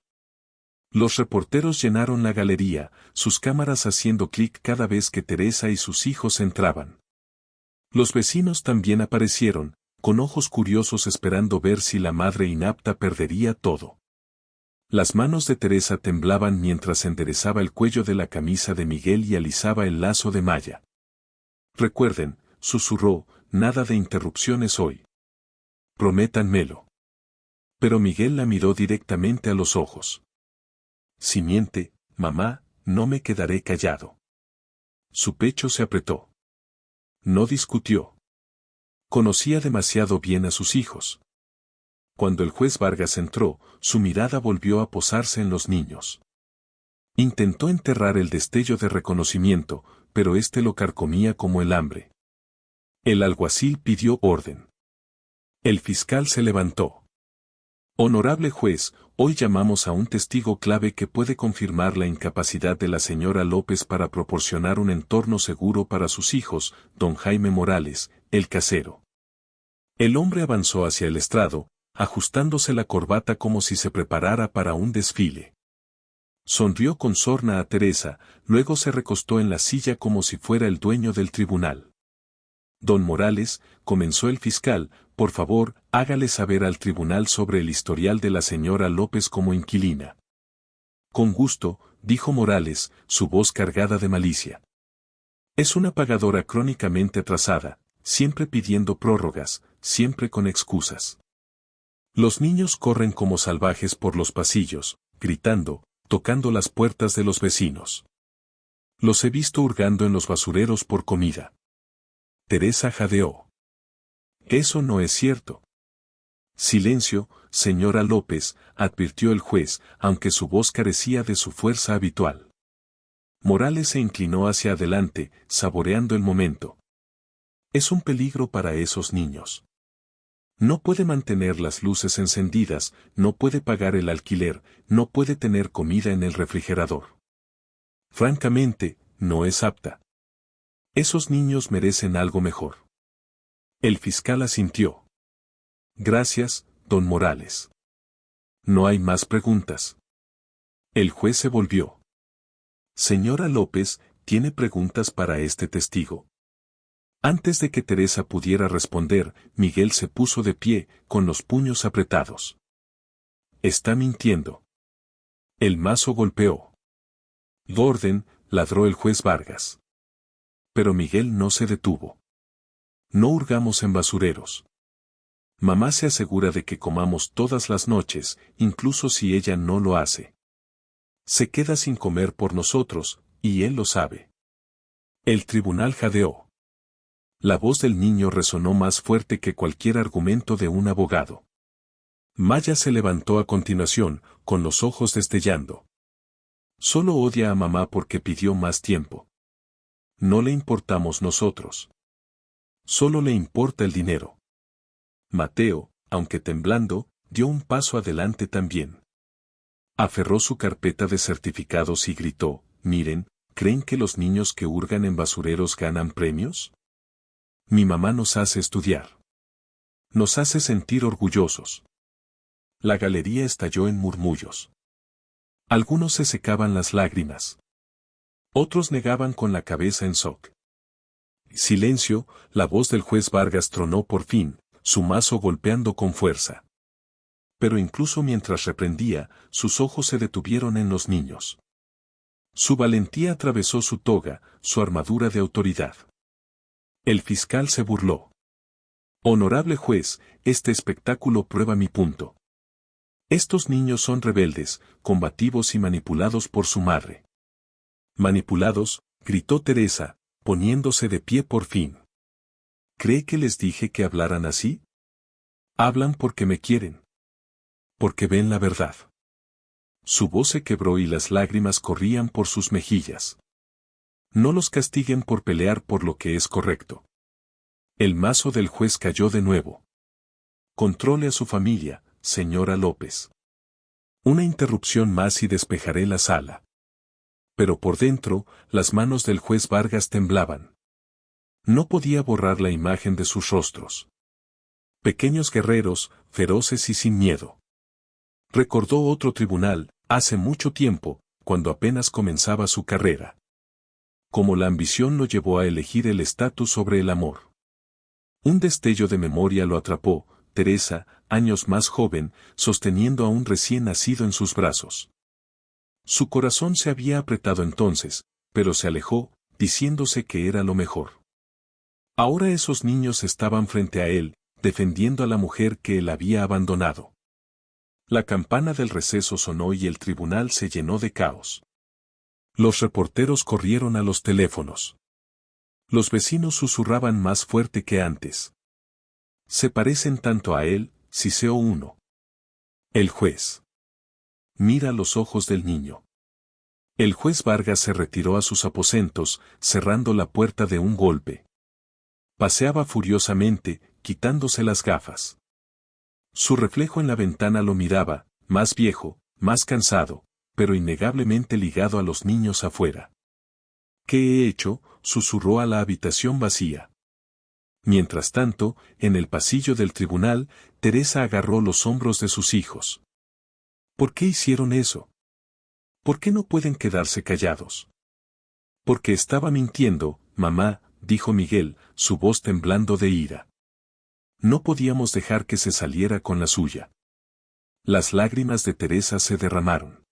Los reporteros llenaron la galería, sus cámaras haciendo clic cada vez que Teresa y sus hijos entraban. Los vecinos también aparecieron, con ojos curiosos esperando ver si la madre inapta perdería todo. Las manos de Teresa temblaban mientras enderezaba el cuello de la camisa de Miguel y alisaba el lazo de malla. Recuerden, susurró, nada de interrupciones hoy. Prométanmelo. Pero Miguel la miró directamente a los ojos. Si miente, mamá, no me quedaré callado. Su pecho se apretó. No discutió. Conocía demasiado bien a sus hijos. Cuando el juez Vargas entró, su mirada volvió a posarse en los niños. Intentó enterrar el destello de reconocimiento, pero éste lo carcomía como el hambre. El alguacil pidió orden. El fiscal se levantó. Honorable juez, hoy llamamos a un testigo clave que puede confirmar la incapacidad de la señora López para proporcionar un entorno seguro para sus hijos, don Jaime Morales, el casero. El hombre avanzó hacia el estrado, ajustándose la corbata como si se preparara para un desfile. Sonrió con sorna a Teresa, luego se recostó en la silla como si fuera el dueño del tribunal. Don Morales, comenzó el fiscal, por favor, hágale saber al tribunal sobre el historial de la señora López como inquilina. Con gusto, dijo Morales, su voz cargada de malicia. Es una pagadora crónicamente atrasada, siempre pidiendo prórrogas, siempre con excusas. Los niños corren como salvajes por los pasillos, gritando, tocando las puertas de los vecinos. Los he visto hurgando en los basureros por comida. Teresa jadeó. Eso no es cierto. Silencio, señora López, advirtió el juez, aunque su voz carecía de su fuerza habitual. Morales se inclinó hacia adelante, saboreando el momento. Es un peligro para esos niños. No puede mantener las luces encendidas, no puede pagar el alquiler, no puede tener comida en el refrigerador. Francamente, no es apta. Esos niños merecen algo mejor. El fiscal asintió. Gracias, don Morales. No hay más preguntas. El juez se volvió. Señora López, ¿tiene preguntas para este testigo? Antes de que Teresa pudiera responder, Miguel se puso de pie, con los puños apretados. Está mintiendo. El mazo golpeó. Orden, ladró el juez Vargas. Pero Miguel no se detuvo. No hurgamos en basureros. Mamá se asegura de que comamos todas las noches, incluso si ella no lo hace. Se queda sin comer por nosotros, y él lo sabe. El tribunal jadeó. La voz del niño resonó más fuerte que cualquier argumento de un abogado. Maya se levantó a continuación, con los ojos destellando. Solo odia a mamá porque pidió más tiempo. No le importamos nosotros. Solo le importa el dinero. Mateo, aunque temblando, dio un paso adelante también. Aferró su carpeta de certificados y gritó, miren, ¿creen que los niños que hurgan en basureros ganan premios? Mi mamá nos hace estudiar. Nos hace sentir orgullosos. La galería estalló en murmullos. Algunos se secaban las lágrimas. Otros negaban con la cabeza en shock. Silencio, la voz del juez Vargas tronó por fin, su mazo golpeando con fuerza. Pero incluso mientras reprendía, sus ojos se detuvieron en los niños. Su valentía atravesó su toga, su armadura de autoridad. El fiscal se burló. Honorable juez, este espectáculo prueba mi punto. Estos niños son rebeldes, combativos y manipulados por su madre. Manipulados, gritó Teresa, poniéndose de pie por fin. ¿Cree que les dije que hablaran así? Hablan porque me quieren. Porque ven la verdad. Su voz se quebró y las lágrimas corrían por sus mejillas. No los castiguen por pelear por lo que es correcto. El mazo del juez cayó de nuevo. Controle a su familia, señora López. Una interrupción más y despejaré la sala. Pero por dentro, las manos del juez Vargas temblaban. No podía borrar la imagen de sus rostros. Pequeños guerreros, feroces y sin miedo. Recordó otro tribunal, hace mucho tiempo, cuando apenas comenzaba su carrera. Como la ambición lo llevó a elegir el estatus sobre el amor. Un destello de memoria lo atrapó, Teresa, años más joven, sosteniendo a un recién nacido en sus brazos. Su corazón se había apretado entonces, pero se alejó, diciéndose que era lo mejor. Ahora esos niños estaban frente a él, defendiendo a la mujer que él había abandonado. La campana del receso sonó y el tribunal se llenó de caos. Los reporteros corrieron a los teléfonos. Los vecinos susurraban más fuerte que antes. Se parecen tanto a él, siseó uno. El juez. Mira los ojos del niño. El juez Vargas se retiró a sus aposentos, cerrando la puerta de un golpe. Paseaba furiosamente, quitándose las gafas. Su reflejo en la ventana lo miraba, más viejo, más cansado, pero innegablemente ligado a los niños afuera. ¿Qué he hecho?, susurró a la habitación vacía. Mientras tanto, en el pasillo del tribunal, Teresa agarró los hombros de sus hijos. ¿Por qué hicieron eso? ¿Por qué no pueden quedarse callados? Porque estaba mintiendo, mamá, dijo Miguel, su voz temblando de ira. No podíamos dejar que se saliera con la suya. Las lágrimas de Teresa se derramaron.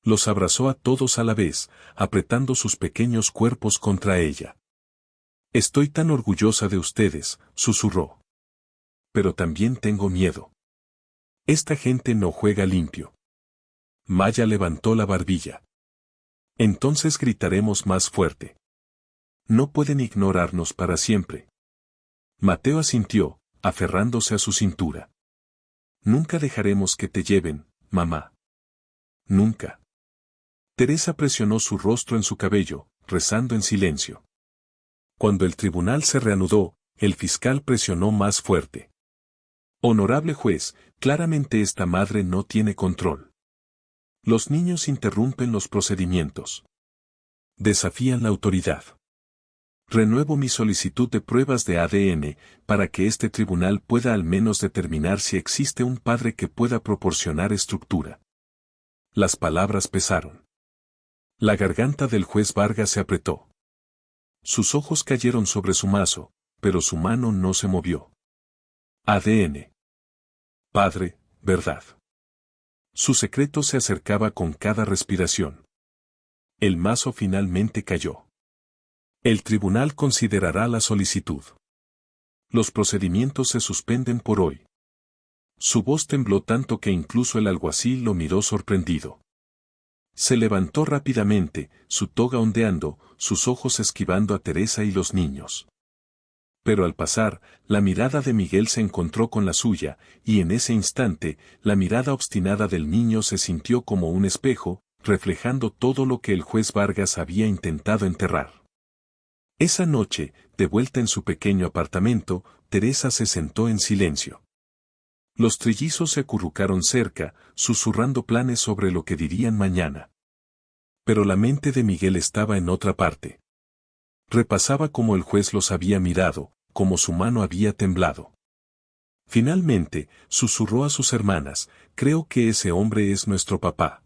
Los abrazó a todos a la vez, apretando sus pequeños cuerpos contra ella. Estoy tan orgullosa de ustedes, susurró. Pero también tengo miedo. Esta gente no juega limpio. Maya levantó la barbilla. Entonces gritaremos más fuerte. No pueden ignorarnos para siempre. Mateo asintió, aferrándose a su cintura. Nunca dejaremos que te lleven, mamá. Nunca. Teresa presionó su rostro en su cabello, rezando en silencio. Cuando el tribunal se reanudó, el fiscal presionó más fuerte. Honorable juez, claramente esta madre no tiene control. Los niños interrumpen los procedimientos. Desafían la autoridad. Renuevo mi solicitud de pruebas de ADN, para que este tribunal pueda al menos determinar si existe un padre que pueda proporcionar estructura. Las palabras pesaron. La garganta del juez Vargas se apretó. Sus ojos cayeron sobre su mazo, pero su mano no se movió. ADN. Padre, verdad. Su secreto se acercaba con cada respiración. El mazo finalmente cayó. El tribunal considerará la solicitud. Los procedimientos se suspenden por hoy. Su voz tembló tanto que incluso el alguacil lo miró sorprendido. Se levantó rápidamente, su toga ondeando, sus ojos esquivando a Teresa y los niños. Pero al pasar, la mirada de Miguel se encontró con la suya, y en ese instante, la mirada obstinada del niño se sintió como un espejo, reflejando todo lo que el juez Vargas había intentado enterrar. Esa noche, de vuelta en su pequeño apartamento, Teresa se sentó en silencio. Los trillizos se acurrucaron cerca, susurrando planes sobre lo que dirían mañana. Pero la mente de Miguel estaba en otra parte. Repasaba cómo el juez los había mirado, cómo su mano había temblado. Finalmente, susurró a sus hermanas, creo que ese hombre es nuestro papá.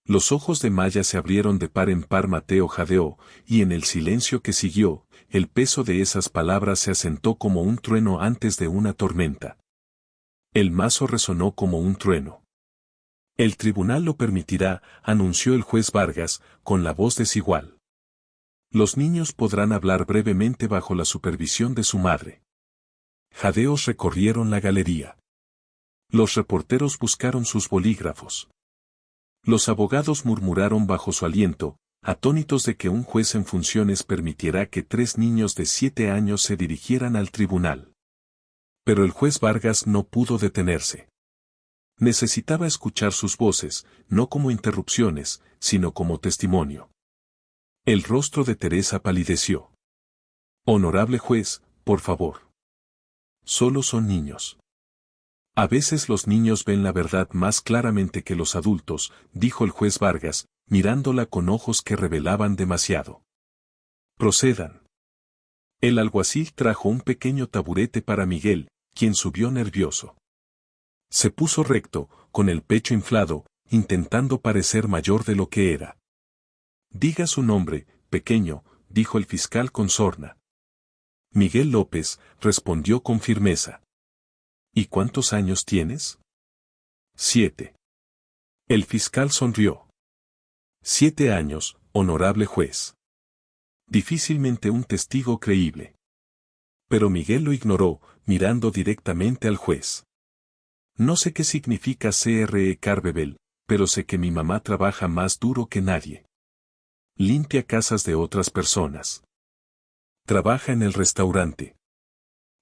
Los ojos de Maya se abrieron de par en par. Mateo jadeó, y en el silencio que siguió, el peso de esas palabras se asentó como un trueno antes de una tormenta. El mazo resonó como un trueno. El tribunal lo permitirá, anunció el juez Vargas, con la voz desigual. Los niños podrán hablar brevemente bajo la supervisión de su madre. Jadeos recorrieron la galería. Los reporteros buscaron sus bolígrafos. Los abogados murmuraron bajo su aliento, atónitos de que un juez en funciones permitiera que 3 niños de 7 años se dirigieran al tribunal. Pero el juez Vargas no pudo detenerse. Necesitaba escuchar sus voces, no como interrupciones, sino como testimonio. El rostro de Teresa palideció. Honorable juez, por favor. Solo son niños. A veces los niños ven la verdad más claramente que los adultos, dijo el juez Vargas, mirándola con ojos que revelaban demasiado. Procedan. El alguacil trajo un pequeño taburete para Miguel, quien subió nervioso. Se puso recto, con el pecho inflado, intentando parecer mayor de lo que era. Diga su nombre, pequeño, dijo el fiscal con sorna. Miguel López, respondió con firmeza. ¿Y cuántos años tienes? 7. El fiscal sonrió. 7 años, honorable juez. Difícilmente un testigo creíble. Pero Miguel lo ignoró, mirando directamente al juez. No sé qué significa CRE Carbebel, pero sé que mi mamá trabaja más duro que nadie. Limpia casas de otras personas. Trabaja en el restaurante.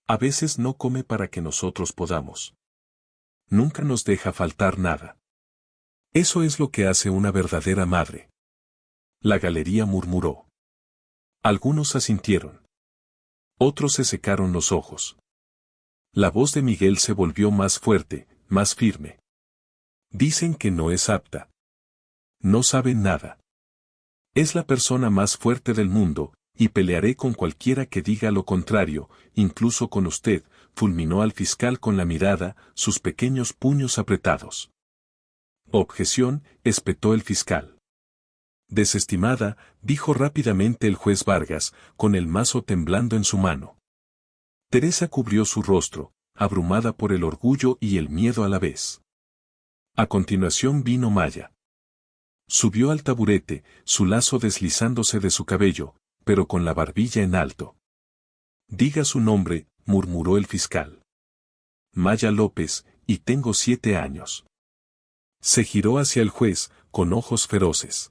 A veces no come para que nosotros podamos. Nunca nos deja faltar nada. Eso es lo que hace una verdadera madre. La galería murmuró. Algunos asintieron. Otros se secaron los ojos. La voz de Miguel se volvió más fuerte, más firme. Dicen que no es apta. No saben nada. Es la persona más fuerte del mundo, y pelearé con cualquiera que diga lo contrario, incluso con usted, fulminó al fiscal con la mirada, sus pequeños puños apretados. Objeción, espetó el fiscal. Desestimada, dijo rápidamente el juez Vargas, con el mazo temblando en su mano. Teresa cubrió su rostro, abrumada por el orgullo y el miedo a la vez. A continuación vino Maya. Subió al taburete, su lazo deslizándose de su cabello, pero con la barbilla en alto. Diga su nombre, murmuró el fiscal. Maya López, y tengo 7 años. Se giró hacia el juez, con ojos feroces.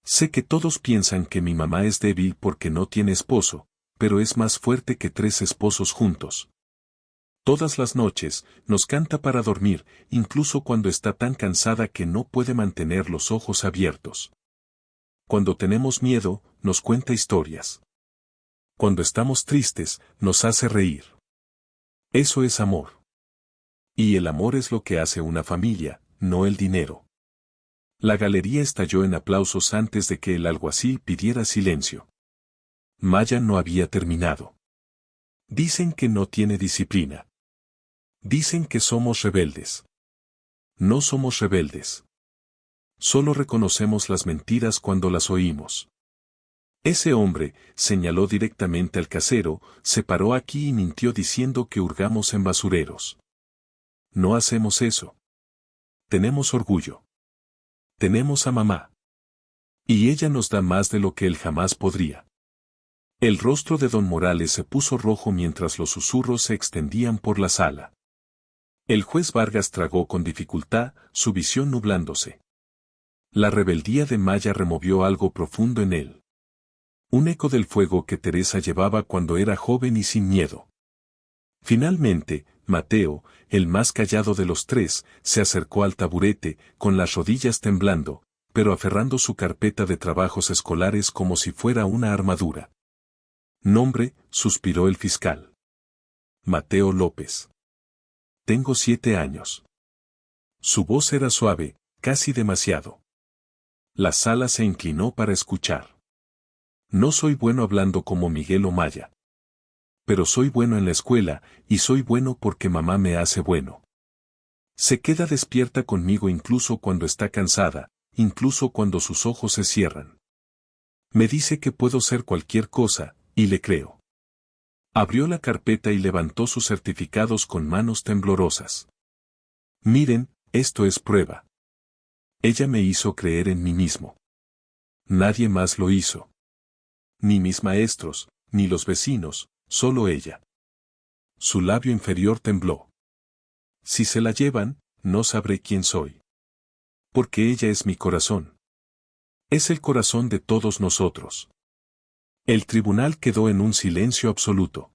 Sé que todos piensan que mi mamá es débil porque no tiene esposo, pero es más fuerte que 3 esposos juntos. Todas las noches, nos canta para dormir, incluso cuando está tan cansada que no puede mantener los ojos abiertos. Cuando tenemos miedo, nos cuenta historias. Cuando estamos tristes, nos hace reír. Eso es amor. Y el amor es lo que hace una familia, no el dinero. La galería estalló en aplausos antes de que el alguacil pidiera silencio. Maya no había terminado. Dicen que no tiene disciplina. Dicen que somos rebeldes. No somos rebeldes. Solo reconocemos las mentiras cuando las oímos. Ese hombre, señaló directamente al casero, se paró aquí y mintió diciendo que hurgamos en basureros. No hacemos eso. Tenemos orgullo. Tenemos a mamá. Y ella nos da más de lo que él jamás podría. El rostro de don Morales se puso rojo mientras los susurros se extendían por la sala. El juez Vargas tragó con dificultad, su visión nublándose. La rebeldía de Maya removió algo profundo en él. Un eco del fuego que Teresa llevaba cuando era joven y sin miedo. Finalmente, Mateo, el más callado de los 3, se acercó al taburete, con las rodillas temblando, pero aferrando su carpeta de trabajos escolares como si fuera una armadura. Nombre, suspiró el fiscal. Mateo López. Tengo 7 años. Su voz era suave, casi demasiado. La sala se inclinó para escuchar. No soy bueno hablando como Miguel o Maya. Pero soy bueno en la escuela, y soy bueno porque mamá me hace bueno. Se queda despierta conmigo incluso cuando está cansada, incluso cuando sus ojos se cierran. Me dice que puedo ser cualquier cosa, y le creo. Abrió la carpeta y levantó sus certificados con manos temblorosas. Miren, esto es prueba. Ella me hizo creer en mí mismo. Nadie más lo hizo. Ni mis maestros, ni los vecinos, solo ella. Su labio inferior tembló. Si se la llevan, no sabré quién soy. Porque ella es mi corazón. Es el corazón de todos nosotros. El tribunal quedó en un silencio absoluto.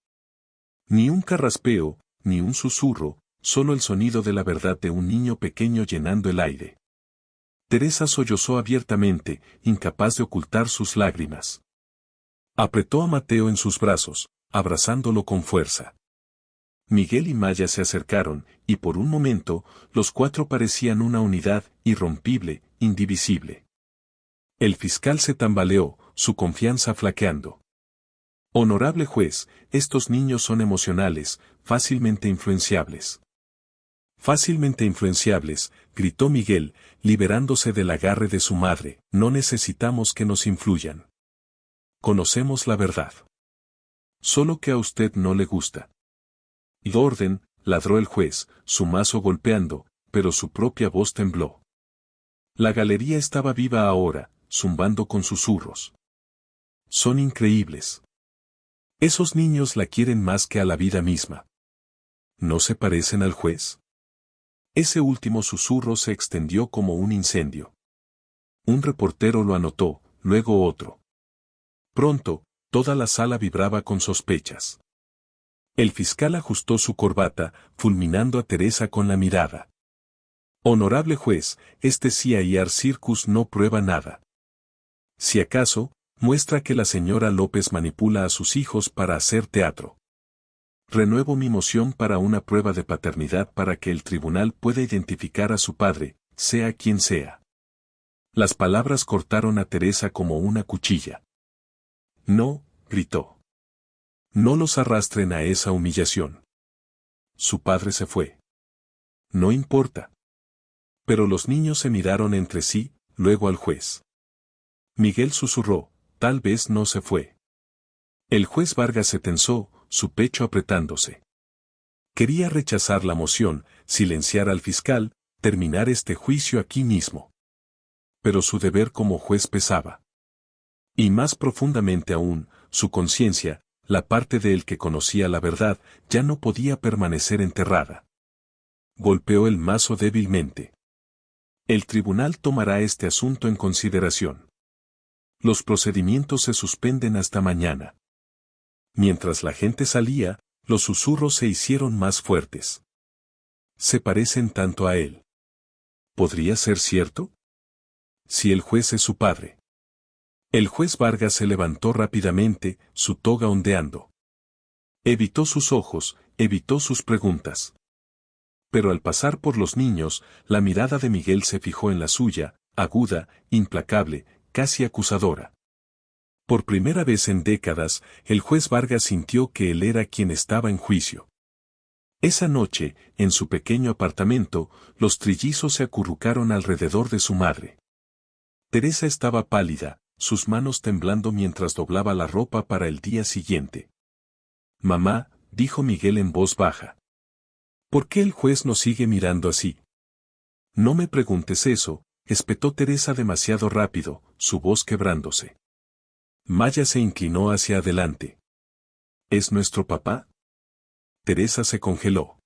Ni un carraspeo, ni un susurro, solo el sonido de la verdad de un niño pequeño llenando el aire. Teresa sollozó abiertamente, incapaz de ocultar sus lágrimas. Apretó a Mateo en sus brazos, abrazándolo con fuerza. Miguel y Maya se acercaron, y por un momento, los cuatro parecían una unidad, irrompible, indivisible. El fiscal se tambaleó, su confianza flaqueando. Honorable juez, estos niños son emocionales, fácilmente influenciables. Fácilmente influenciables, gritó Miguel, liberándose del agarre de su madre, no necesitamos que nos influyan. Conocemos la verdad. Solo que a usted no le gusta. Y orden, ladró el juez, su mazo golpeando, pero su propia voz tembló. La galería estaba viva ahora, zumbando con susurros. Son increíbles. Esos niños la quieren más que a la vida misma. ¿No se parecen al juez? Ese último susurro se extendió como un incendio. Un reportero lo anotó, luego otro. Pronto, toda la sala vibraba con sospechas. El fiscal ajustó su corbata, fulminando a Teresa con la mirada. Honorable juez, este C.I.R. Circus no prueba nada. Si acaso, muestra que la señora López manipula a sus hijos para hacer teatro. Renuevo mi moción para una prueba de paternidad para que el tribunal pueda identificar a su padre, sea quien sea. Las palabras cortaron a Teresa como una cuchilla. No, gritó. No los arrastren a esa humillación. Su padre se fue. No importa. Pero los niños se miraron entre sí, luego al juez. Miguel susurró, tal vez no se fue. El juez Vargas se tensó, su pecho apretándose. Quería rechazar la moción, silenciar al fiscal, terminar este juicio aquí mismo. Pero su deber como juez pesaba. Y más profundamente aún, su conciencia, la parte de él que conocía la verdad, ya no podía permanecer enterrada. Golpeó el mazo débilmente. El tribunal tomará este asunto en consideración. Los procedimientos se suspenden hasta mañana. Mientras la gente salía, los susurros se hicieron más fuertes. Se parecen tanto a él. ¿Podría ser cierto? Si el juez es su padre. El juez Vargas se levantó rápidamente, su toga ondeando. Evitó sus ojos, evitó sus preguntas. Pero al pasar por los niños, la mirada de Miguel se fijó en la suya, aguda, implacable, casi acusadora. Por primera vez en décadas, el juez Vargas sintió que él era quien estaba en juicio. Esa noche, en su pequeño apartamento, los trillizos se acurrucaron alrededor de su madre. Teresa estaba pálida, sus manos temblando mientras doblaba la ropa para el día siguiente. Mamá, dijo Miguel en voz baja. ¿Por qué el juez nos sigue mirando así? No me preguntes eso, espetó Teresa demasiado rápido, su voz quebrándose. Maya se inclinó hacia adelante. ¿Es nuestro papá? Teresa se congeló.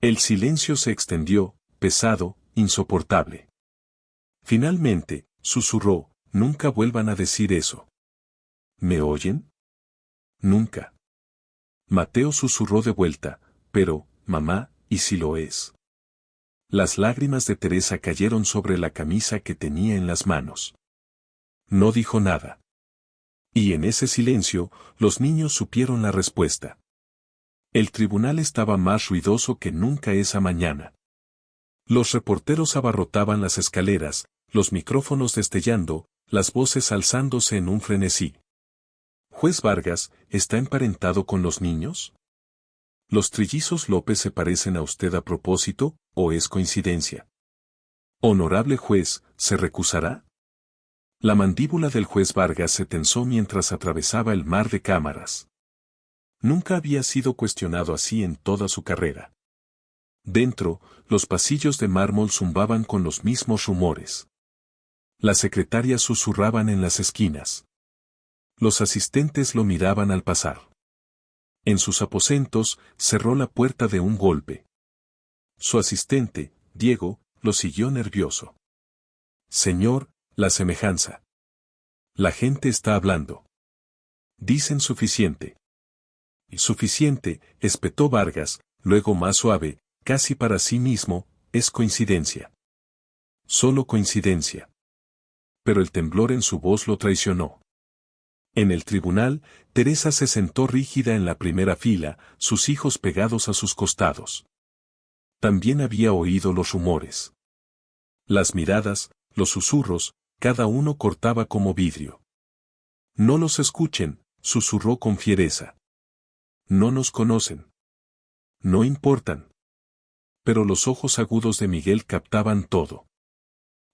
El silencio se extendió, pesado, insoportable. Finalmente, susurró, nunca vuelvan a decir eso. ¿Me oyen? Nunca. Mateo susurró de vuelta, pero, mamá, ¿y si lo es? Las lágrimas de Teresa cayeron sobre la camisa que tenía en las manos. No dijo nada. Y en ese silencio, los niños supieron la respuesta. El tribunal estaba más ruidoso que nunca esa mañana. Los reporteros abarrotaban las escaleras, los micrófonos destellando, las voces alzándose en un frenesí. Juez Vargas, ¿está emparentado con los niños? ¿Los trillizos López se parecen a usted a propósito, o es coincidencia? Honorable juez, ¿se recusará? La mandíbula del juez Vargas se tensó mientras atravesaba el mar de cámaras. Nunca había sido cuestionado así en toda su carrera. Dentro, los pasillos de mármol zumbaban con los mismos rumores. Las secretarias susurraban en las esquinas. Los asistentes lo miraban al pasar. En sus aposentos, cerró la puerta de un golpe. Su asistente, Diego, lo siguió nervioso. Señor, La semejanza. La gente está hablando. Dicen suficiente. Suficiente, espetó Vargas, luego más suave, casi para sí mismo, es coincidencia. Solo coincidencia. Pero el temblor en su voz lo traicionó. En el tribunal, Teresa se sentó rígida en la primera fila, sus hijos pegados a sus costados. También había oído los rumores. Las miradas, los susurros, cada uno cortaba como vidrio. No los escuchen, susurró con fiereza. No nos conocen. No importan. Pero los ojos agudos de Miguel captaban todo.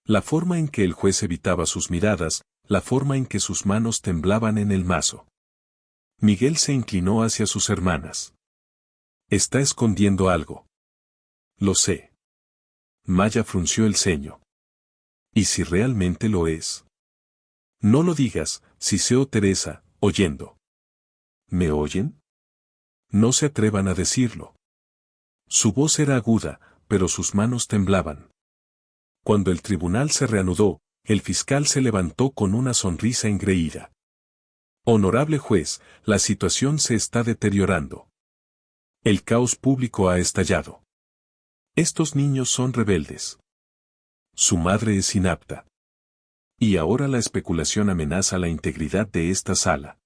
La forma en que el juez evitaba sus miradas, la forma en que sus manos temblaban en el mazo. Miguel se inclinó hacia sus hermanas. Está escondiendo algo. Lo sé. Maya frunció el ceño. ¿Y si realmente lo es? No lo digas, siseó Teresa, oyendo. ¿Me oyen? No se atrevan a decirlo. Su voz era aguda, pero sus manos temblaban. Cuando el tribunal se reanudó, el fiscal se levantó con una sonrisa engreída. Honorable juez, la situación se está deteriorando. El caos público ha estallado. Estos niños son rebeldes. Su madre es inapta. Y ahora la especulación amenaza la integridad de esta sala.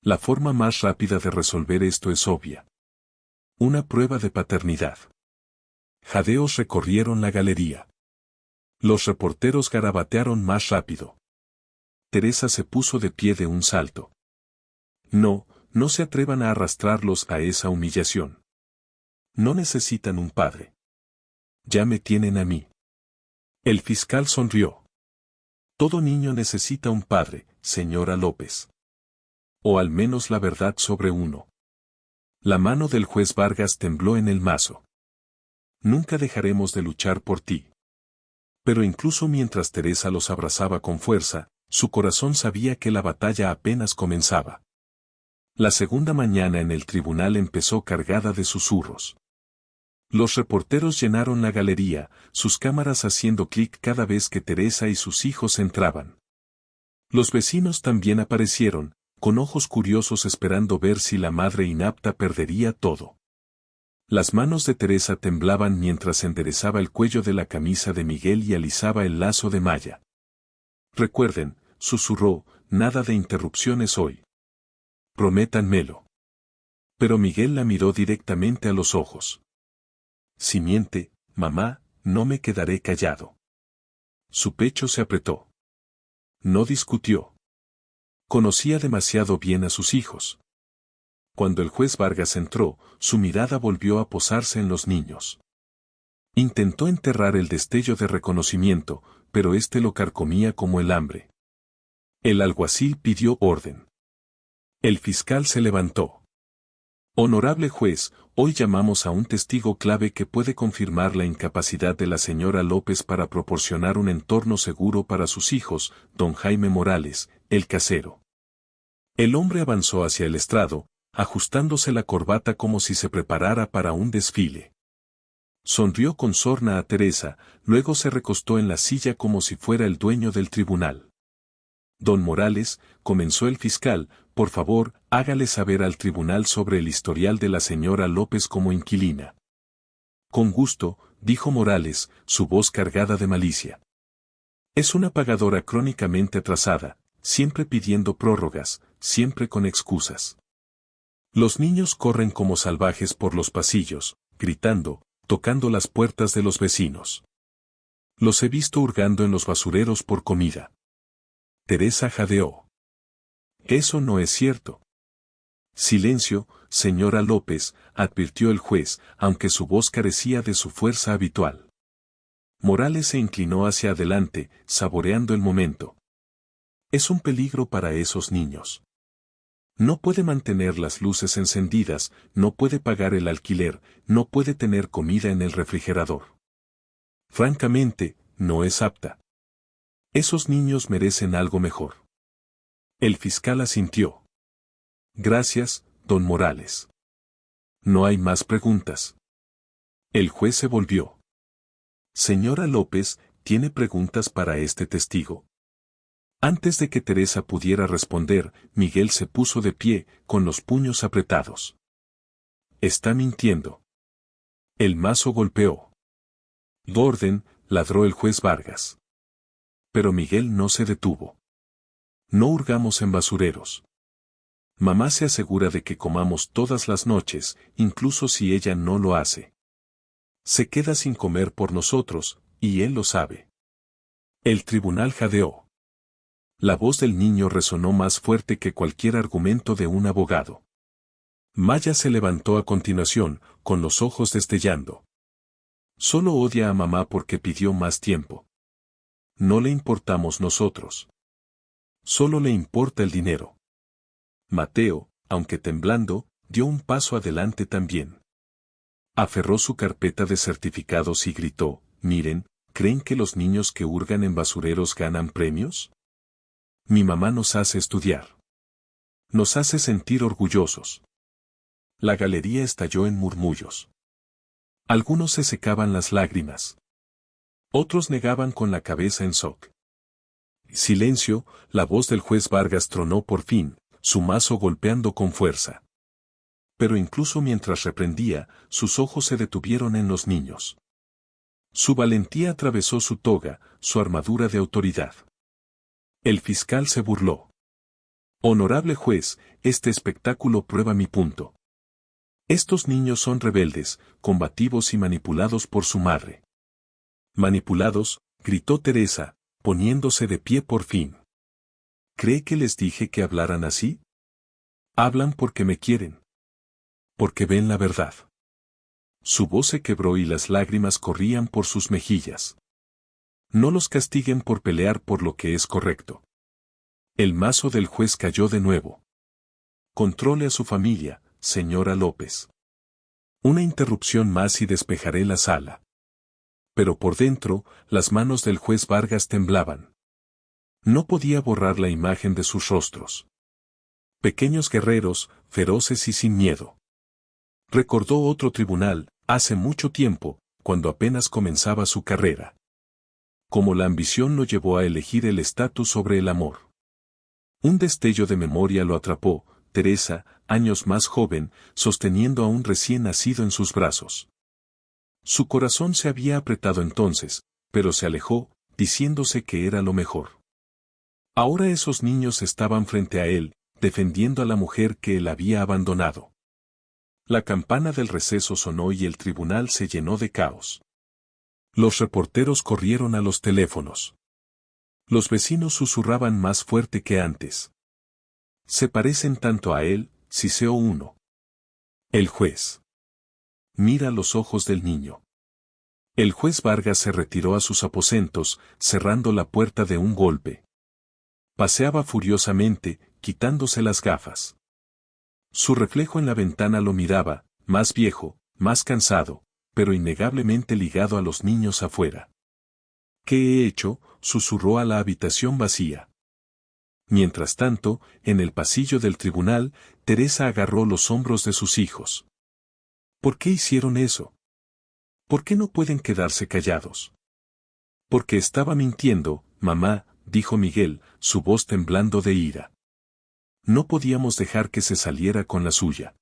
La forma más rápida de resolver esto es obvia. Una prueba de paternidad. Jadeos recorrieron la galería. Los reporteros garabatearon más rápido. Teresa se puso de pie de un salto. No, no se atrevan a arrastrarlos a esa humillación. No necesitan un padre. Ya me tienen a mí. El fiscal sonrió. Todo niño necesita un padre, señora López. O al menos la verdad sobre uno. La mano del juez Vargas tembló en el mazo. Nunca dejaremos de luchar por ti. Pero incluso mientras Teresa los abrazaba con fuerza, su corazón sabía que la batalla apenas comenzaba. La segunda mañana en el tribunal empezó cargada de susurros. Los reporteros llenaron la galería, sus cámaras haciendo clic cada vez que Teresa y sus hijos entraban. Los vecinos también aparecieron, con ojos curiosos esperando ver si la madre inapta perdería todo. Las manos de Teresa temblaban mientras enderezaba el cuello de la camisa de Miguel y alisaba el lazo de malla. Recuerden, susurró, nada de interrupciones hoy. Prométanmelo. Pero Miguel la miró directamente a los ojos. Si miente, mamá, no me quedaré callado. Su pecho se apretó. No discutió. Conocía demasiado bien a sus hijos. Cuando el juez Vargas entró, su mirada volvió a posarse en los niños. Intentó enterrar el destello de reconocimiento, pero éste lo carcomía como el hambre. El alguacil pidió orden. El fiscal se levantó. Honorable juez, hoy llamamos a un testigo clave que puede confirmar la incapacidad de la señora López para proporcionar un entorno seguro para sus hijos, don Jaime Morales, el casero. El hombre avanzó hacia el estrado, ajustándose la corbata como si se preparara para un desfile. Sonrió con sorna a Teresa, luego se recostó en la silla como si fuera el dueño del tribunal. Don Morales, comenzó el fiscal, por favor, hágale saber al tribunal sobre el historial de la señora López como inquilina. Con gusto, dijo Morales, su voz cargada de malicia. Es una pagadora crónicamente atrasada, siempre pidiendo prórrogas, siempre con excusas. Los niños corren como salvajes por los pasillos, gritando, tocando las puertas de los vecinos. Los he visto hurgando en los basureros por comida. Teresa jadeó. Eso no es cierto. Silencio, señora López, advirtió el juez, aunque su voz carecía de su fuerza habitual. Morales se inclinó hacia adelante, saboreando el momento. Es un peligro para esos niños. No puede mantener las luces encendidas, no puede pagar el alquiler, no puede tener comida en el refrigerador. Francamente, no es apta. Esos niños merecen algo mejor. El fiscal asintió. Gracias, don Morales. No hay más preguntas. El juez se volvió. Señora López, ¿tiene preguntas para este testigo? Antes de que Teresa pudiera responder, Miguel se puso de pie, con los puños apretados. Está mintiendo. El mazo golpeó. Orden, ladró el juez Vargas. Pero Miguel no se detuvo. No hurgamos en basureros. Mamá se asegura de que comamos todas las noches, incluso si ella no lo hace. Se queda sin comer por nosotros, y él lo sabe. El tribunal jadeó. La voz del niño resonó más fuerte que cualquier argumento de un abogado. Maya se levantó a continuación, con los ojos destellando. Solo odia a mamá porque pidió más tiempo. No le importamos nosotros. Solo le importa el dinero. Mateo, aunque temblando, dio un paso adelante también. Aferró su carpeta de certificados y gritó, miren, ¿creen que los niños que hurgan en basureros ganan premios? Mi mamá nos hace estudiar. Nos hace sentir orgullosos. La galería estalló en murmullos. Algunos se secaban las lágrimas. Otros negaban con la cabeza en shock. Silencio, la voz del juez Vargas tronó por fin, su mazo golpeando con fuerza. Pero incluso mientras reprendía, sus ojos se detuvieron en los niños. Su valentía atravesó su toga, su armadura de autoridad. El fiscal se burló. Honorable juez, este espectáculo prueba mi punto. Estos niños son rebeldes, combativos y manipulados por su madre. Manipulados, gritó Teresa, poniéndose de pie por fin. ¿Cree que les dije que hablaran así? Hablan porque me quieren. Porque ven la verdad. Su voz se quebró y las lágrimas corrían por sus mejillas. No los castiguen por pelear por lo que es correcto. El mazo del juez cayó de nuevo. Controle a su familia, señora López. Una interrupción más y despejaré la sala. Pero por dentro, las manos del juez Vargas temblaban. No podía borrar la imagen de sus rostros. Pequeños guerreros, feroces y sin miedo. Recordó otro tribunal, hace mucho tiempo, cuando apenas comenzaba su carrera. Como la ambición lo llevó a elegir el estatus sobre el amor. Un destello de memoria lo atrapó, Teresa, años más joven, sosteniendo a un recién nacido en sus brazos. Su corazón se había apretado entonces, pero se alejó, diciéndose que era lo mejor. Ahora esos niños estaban frente a él, defendiendo a la mujer que él había abandonado. La campana del receso sonó y el tribunal se llenó de caos. Los reporteros corrieron a los teléfonos. Los vecinos susurraban más fuerte que antes. Se parecen tanto a él, siseó uno. El juez. Mira los ojos del niño. El juez Vargas se retiró a sus aposentos, cerrando la puerta de un golpe. Paseaba furiosamente, quitándose las gafas. Su reflejo en la ventana lo miraba, más viejo, más cansado, pero innegablemente ligado a los niños afuera. ¿Qué he hecho?, susurró a la habitación vacía. Mientras tanto, en el pasillo del tribunal, Teresa agarró los hombros de sus hijos. ¿Por qué hicieron eso? ¿Por qué no pueden quedarse callados? Porque estaba mintiendo, mamá, dijo Miguel, su voz temblando de ira. No podíamos dejar que se saliera con la suya.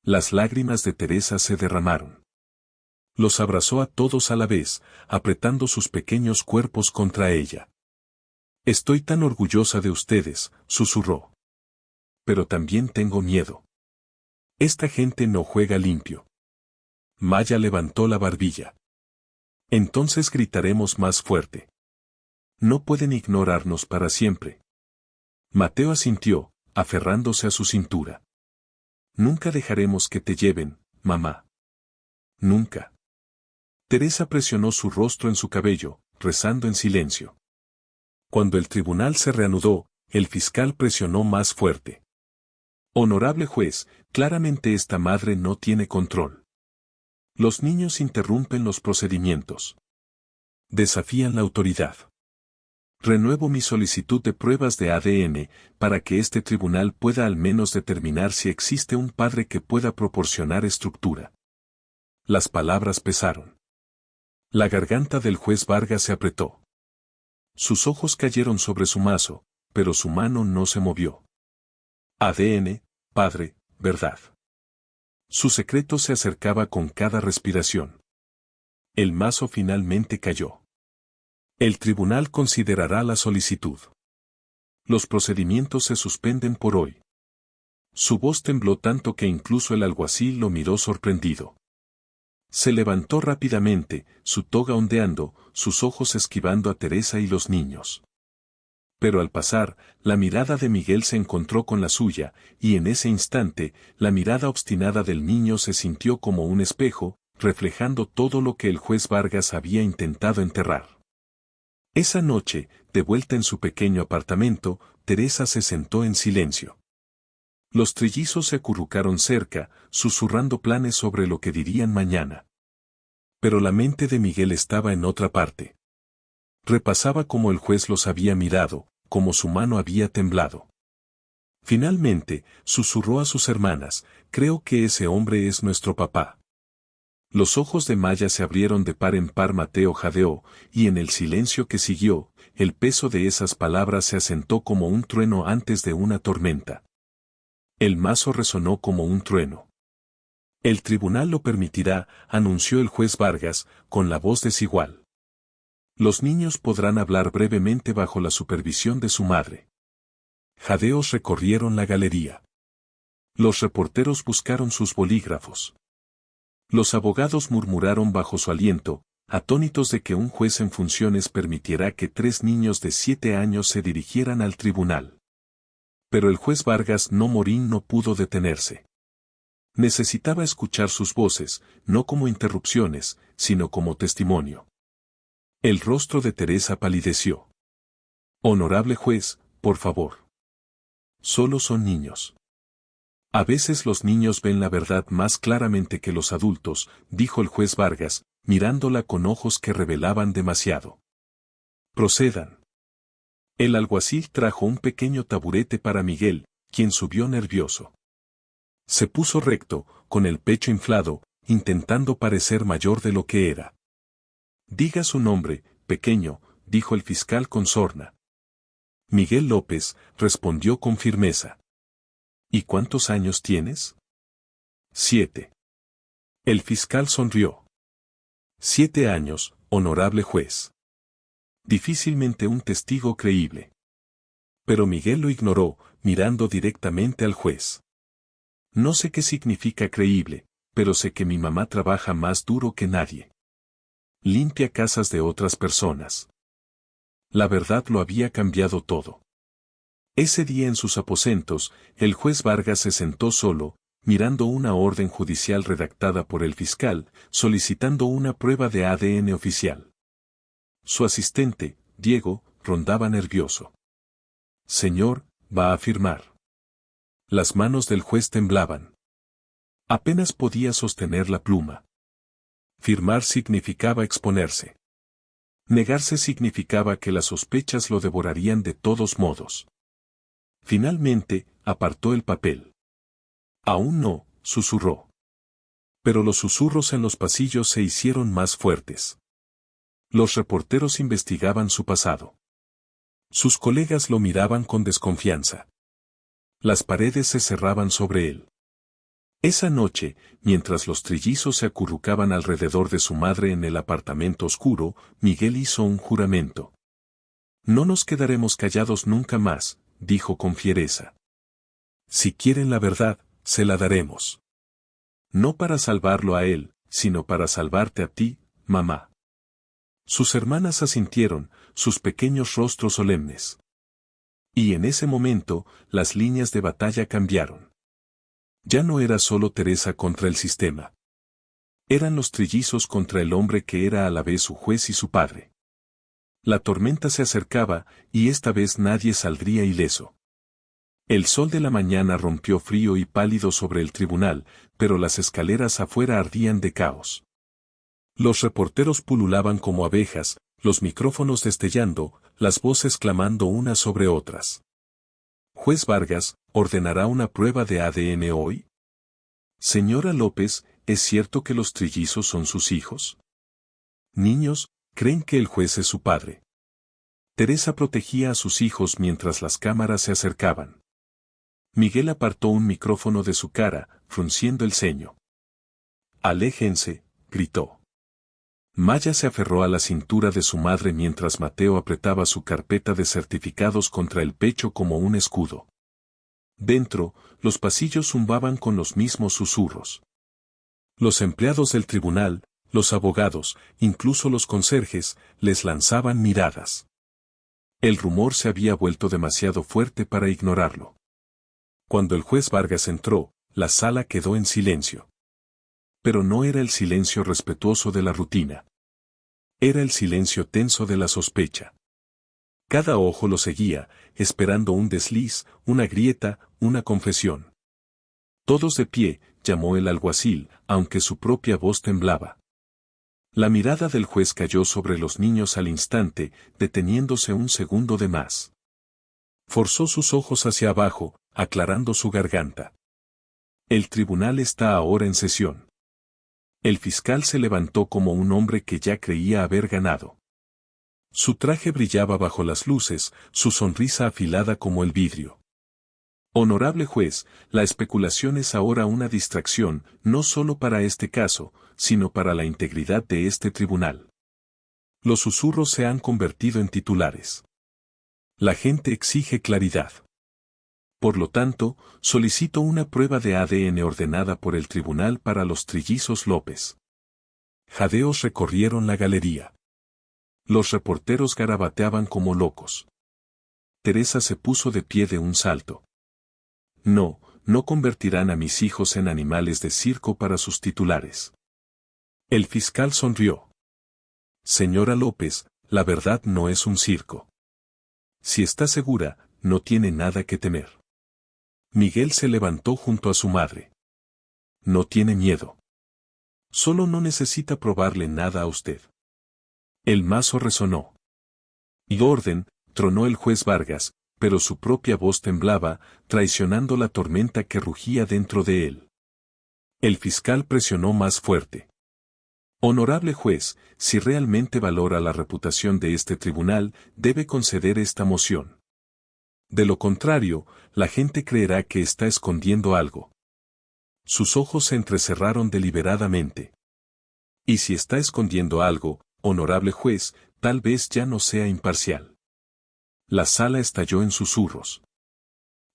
Las lágrimas de Teresa se derramaron. Los abrazó a todos a la vez, apretando sus pequeños cuerpos contra ella. Estoy tan orgullosa de ustedes, susurró. Pero también tengo miedo. Esta gente no juega limpio. Maya levantó la barbilla. Entonces gritaremos más fuerte. No pueden ignorarnos para siempre. Mateo asintió, aferrándose a su cintura. Nunca dejaremos que te lleven, mamá. Nunca. Teresa presionó su rostro en su cabello, rezando en silencio. Cuando el tribunal se reanudó, el fiscal presionó más fuerte. Honorable juez, claramente esta madre no tiene control. Los niños interrumpen los procedimientos. Desafían la autoridad. Renuevo mi solicitud de pruebas de ADN, para que este tribunal pueda al menos determinar si existe un padre que pueda proporcionar estructura. Las palabras pesaron. La garganta del juez Vargas se apretó. Sus ojos cayeron sobre su mazo, pero su mano no se movió. ADN, padre, verdad. Su secreto se acercaba con cada respiración. El mazo finalmente cayó. El tribunal considerará la solicitud. Los procedimientos se suspenden por hoy. Su voz tembló tanto que incluso el alguacil lo miró sorprendido. Se levantó rápidamente, su toga ondeando, sus ojos esquivando a Teresa y los niños. Pero al pasar, la mirada de Miguel se encontró con la suya, y en ese instante, la mirada obstinada del niño se sintió como un espejo, reflejando todo lo que el juez Vargas había intentado enterrar. Esa noche, de vuelta en su pequeño apartamento, Teresa se sentó en silencio. Los trillizos se acurrucaron cerca, susurrando planes sobre lo que dirían mañana. Pero la mente de Miguel estaba en otra parte. Repasaba cómo el juez los había mirado, cómo su mano había temblado. Finalmente, susurró a sus hermanas, creo que ese hombre es nuestro papá. Los ojos de Maya se abrieron de par en par. Mateo jadeó, y en el silencio que siguió, el peso de esas palabras se asentó como un trueno antes de una tormenta. El mazo resonó como un trueno. El tribunal lo permitirá, anunció el juez Vargas, con la voz desigual. Los niños podrán hablar brevemente bajo la supervisión de su madre. Jadeos recorrieron la galería. Los reporteros buscaron sus bolígrafos. Los abogados murmuraron bajo su aliento, atónitos de que un juez en funciones permitiera que 3 niños de 7 años se dirigieran al tribunal. Pero el juez Vargas Morín no pudo detenerse. Necesitaba escuchar sus voces, no como interrupciones, sino como testimonio. El rostro de Teresa palideció. Honorable juez, por favor. Solo son niños. A veces los niños ven la verdad más claramente que los adultos, dijo el juez Vargas, mirándola con ojos que revelaban demasiado. Procedan. El alguacil trajo un pequeño taburete para Miguel, quien subió nervioso. Se puso recto, con el pecho inflado, intentando parecer mayor de lo que era. Diga su nombre, pequeño, dijo el fiscal con sorna. Miguel López, respondió con firmeza. ¿Y cuántos años tienes? 7. El fiscal sonrió. 7 años, honorable juez. Difícilmente un testigo creíble. Pero Miguel lo ignoró, mirando directamente al juez. No sé qué significa creíble, pero sé que mi mamá trabaja más duro que nadie. Limpia casas de otras personas. La verdad lo había cambiado todo. Ese día en sus aposentos, el juez Vargas se sentó solo, mirando una orden judicial redactada por el fiscal, solicitando una prueba de ADN oficial. Su asistente, Diego, rondaba nervioso. Señor, va a firmar. Las manos del juez temblaban. Apenas podía sostener la pluma. Firmar significaba exponerse. Negarse significaba que las sospechas lo devorarían de todos modos. Finalmente, apartó el papel. Aún no, susurró. Pero los susurros en los pasillos se hicieron más fuertes. Los reporteros investigaban su pasado. Sus colegas lo miraban con desconfianza. Las paredes se cerraban sobre él. Esa noche, mientras los trillizos se acurrucaban alrededor de su madre en el apartamento oscuro, Miguel hizo un juramento. No nos quedaremos callados nunca más, dijo con fiereza. Si quieren la verdad, se la daremos. No para salvarlo a él, sino para salvarte a ti, mamá. Sus hermanas asintieron, sus pequeños rostros solemnes. Y en ese momento, las líneas de batalla cambiaron. Ya no era solo Teresa contra el sistema. Eran los trillizos contra el hombre que era a la vez su juez y su padre. La tormenta se acercaba, y esta vez nadie saldría ileso. El sol de la mañana rompió frío y pálido sobre el tribunal, pero las escaleras afuera ardían de caos. Los reporteros pululaban como abejas, los micrófonos destellando, las voces clamando unas sobre otras. Juez Vargas, ¿ordenará una prueba de ADN hoy? Señora López, ¿es cierto que los trillizos son sus hijos? Niños, creen que el juez es su padre. Teresa protegía a sus hijos mientras las cámaras se acercaban. Miguel apartó un micrófono de su cara, frunciendo el ceño. «Aléjense», gritó. Maya se aferró a la cintura de su madre mientras Mateo apretaba su carpeta de certificados contra el pecho como un escudo. Dentro, los pasillos zumbaban con los mismos susurros. Los empleados del tribunal, los abogados, incluso los conserjes, les lanzaban miradas. El rumor se había vuelto demasiado fuerte para ignorarlo. Cuando el juez Vargas entró, la sala quedó en silencio. Pero no era el silencio respetuoso de la rutina. Era el silencio tenso de la sospecha. Cada ojo lo seguía, esperando un desliz, una grieta, una confesión. «Todos de pie», llamó el alguacil, aunque su propia voz temblaba. La mirada del juez cayó sobre los niños al instante, deteniéndose un segundo de más. Forzó sus ojos hacia abajo, aclarando su garganta. «El tribunal está ahora en sesión». El fiscal se levantó como un hombre que ya creía haber ganado. Su traje brillaba bajo las luces, su sonrisa afilada como el vidrio. «Honorable juez, la especulación es ahora una distracción, no solo para este caso, sino para la integridad de este tribunal». Los susurros se han convertido en titulares. La gente exige claridad. Por lo tanto, solicito una prueba de ADN ordenada por el tribunal para los trillizos López. Jadeos recorrieron la galería. Los reporteros garabateaban como locos. Teresa se puso de pie de un salto. «No, no convertirán a mis hijos en animales de circo para sus titulares». El fiscal sonrió. «Señora López, la verdad no es un circo. Si está segura, no tiene nada que temer». Miguel se levantó junto a su madre. «No tiene miedo. Solo no necesita probarle nada a usted». El mazo resonó. «Y orden», tronó el juez Vargas, pero su propia voz temblaba, traicionando la tormenta que rugía dentro de él. El fiscal presionó más fuerte. «Honorable juez, si realmente valora la reputación de este tribunal, debe conceder esta moción. De lo contrario, la gente creerá que está escondiendo algo». Sus ojos se entrecerraron deliberadamente. «Y si está escondiendo algo, honorable juez, tal vez ya no sea imparcial». La sala estalló en susurros.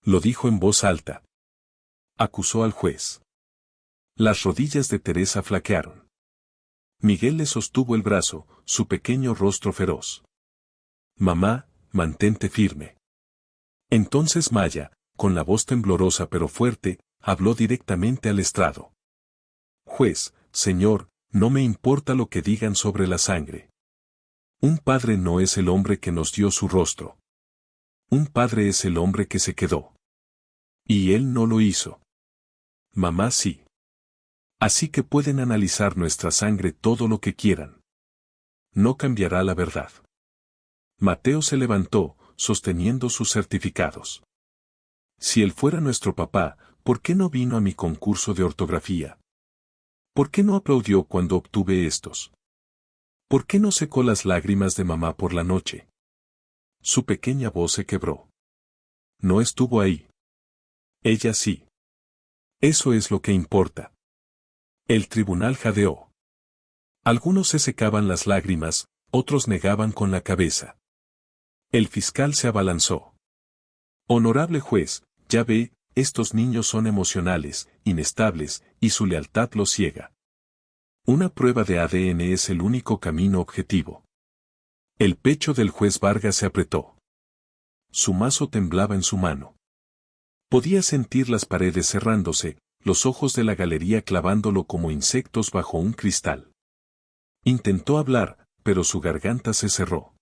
Lo dijo en voz alta. Acusó al juez. Las rodillas de Teresa flaquearon. Miguel le sostuvo el brazo, su pequeño rostro feroz. «Mamá, mantente firme». Entonces Maya, con la voz temblorosa pero fuerte, habló directamente al estrado. «Juez, señor, no me importa lo que digan sobre la sangre. Un padre no es el hombre que nos dio su rostro. Un padre es el hombre que se quedó. Y él no lo hizo. Mamá sí. Así que pueden analizar nuestra sangre todo lo que quieran. No cambiará la verdad». Mateo se levantó, sosteniendo sus certificados. «Si él fuera nuestro papá, ¿por qué no vino a mi concurso de ortografía? ¿Por qué no aplaudió cuando obtuve estos? ¿Por qué no secó las lágrimas de mamá por la noche?» Su pequeña voz se quebró. «No estuvo ahí. Ella sí. Eso es lo que importa». El tribunal jadeó. Algunos se secaban las lágrimas, otros negaban con la cabeza. El fiscal se abalanzó. «Honorable juez, ya ve, estos niños son emocionales, inestables, y su lealtad los ciega. Una prueba de ADN es el único camino objetivo». El pecho del juez Vargas se apretó. Su mazo temblaba en su mano. Podía sentir las paredes cerrándose, los ojos de la galería clavándolo como insectos bajo un cristal. Intentó hablar, pero su garganta se cerró.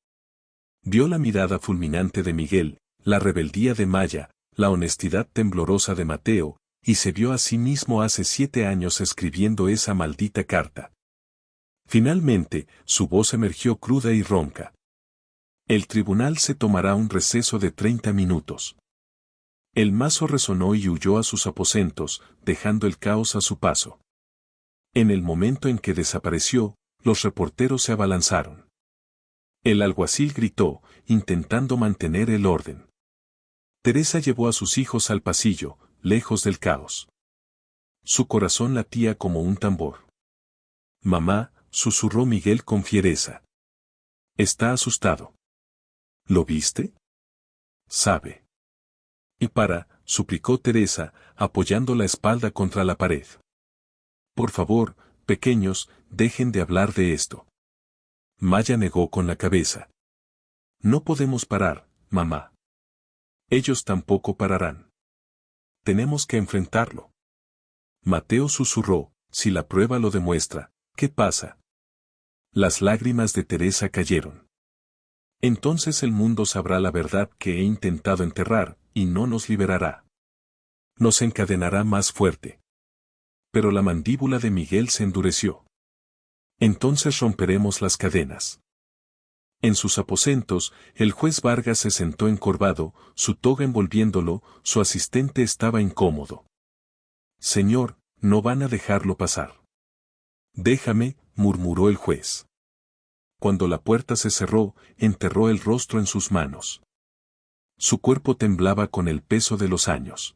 Vio la mirada fulminante de Miguel, la rebeldía de Maya, la honestidad temblorosa de Mateo, y se vio a sí mismo hace 7 años escribiendo esa maldita carta. Finalmente, su voz emergió cruda y ronca. «El tribunal se tomará un receso de 30 minutos». El mazo resonó y huyó a sus aposentos, dejando el caos a su paso. En el momento en que desapareció, los reporteros se abalanzaron. El alguacil gritó, intentando mantener el orden. Teresa llevó a sus hijos al pasillo, lejos del caos. Su corazón latía como un tambor. Mamá, susurró Miguel con fiereza. Está asustado. ¿Lo viste? Sabe. Y suplicó Teresa, apoyando la espalda contra la pared. Por favor, pequeños, dejen de hablar de esto. Maya negó con la cabeza. No podemos parar, mamá. Ellos tampoco pararán. Tenemos que enfrentarlo. Mateo susurró, si la prueba lo demuestra, ¿qué pasa? Las lágrimas de Teresa cayeron. Entonces el mundo sabrá la verdad que he intentado enterrar, y no nos liberará. Nos encadenará más fuerte. Pero la mandíbula de Miguel se endureció. Entonces romperemos las cadenas. En sus aposentos, el juez Vargas se sentó encorvado, su toga envolviéndolo, su asistente estaba incómodo. Señor, no van a dejarlo pasar. Déjame, murmuró el juez. Cuando la puerta se cerró, enterró el rostro en sus manos. Su cuerpo temblaba con el peso de los años.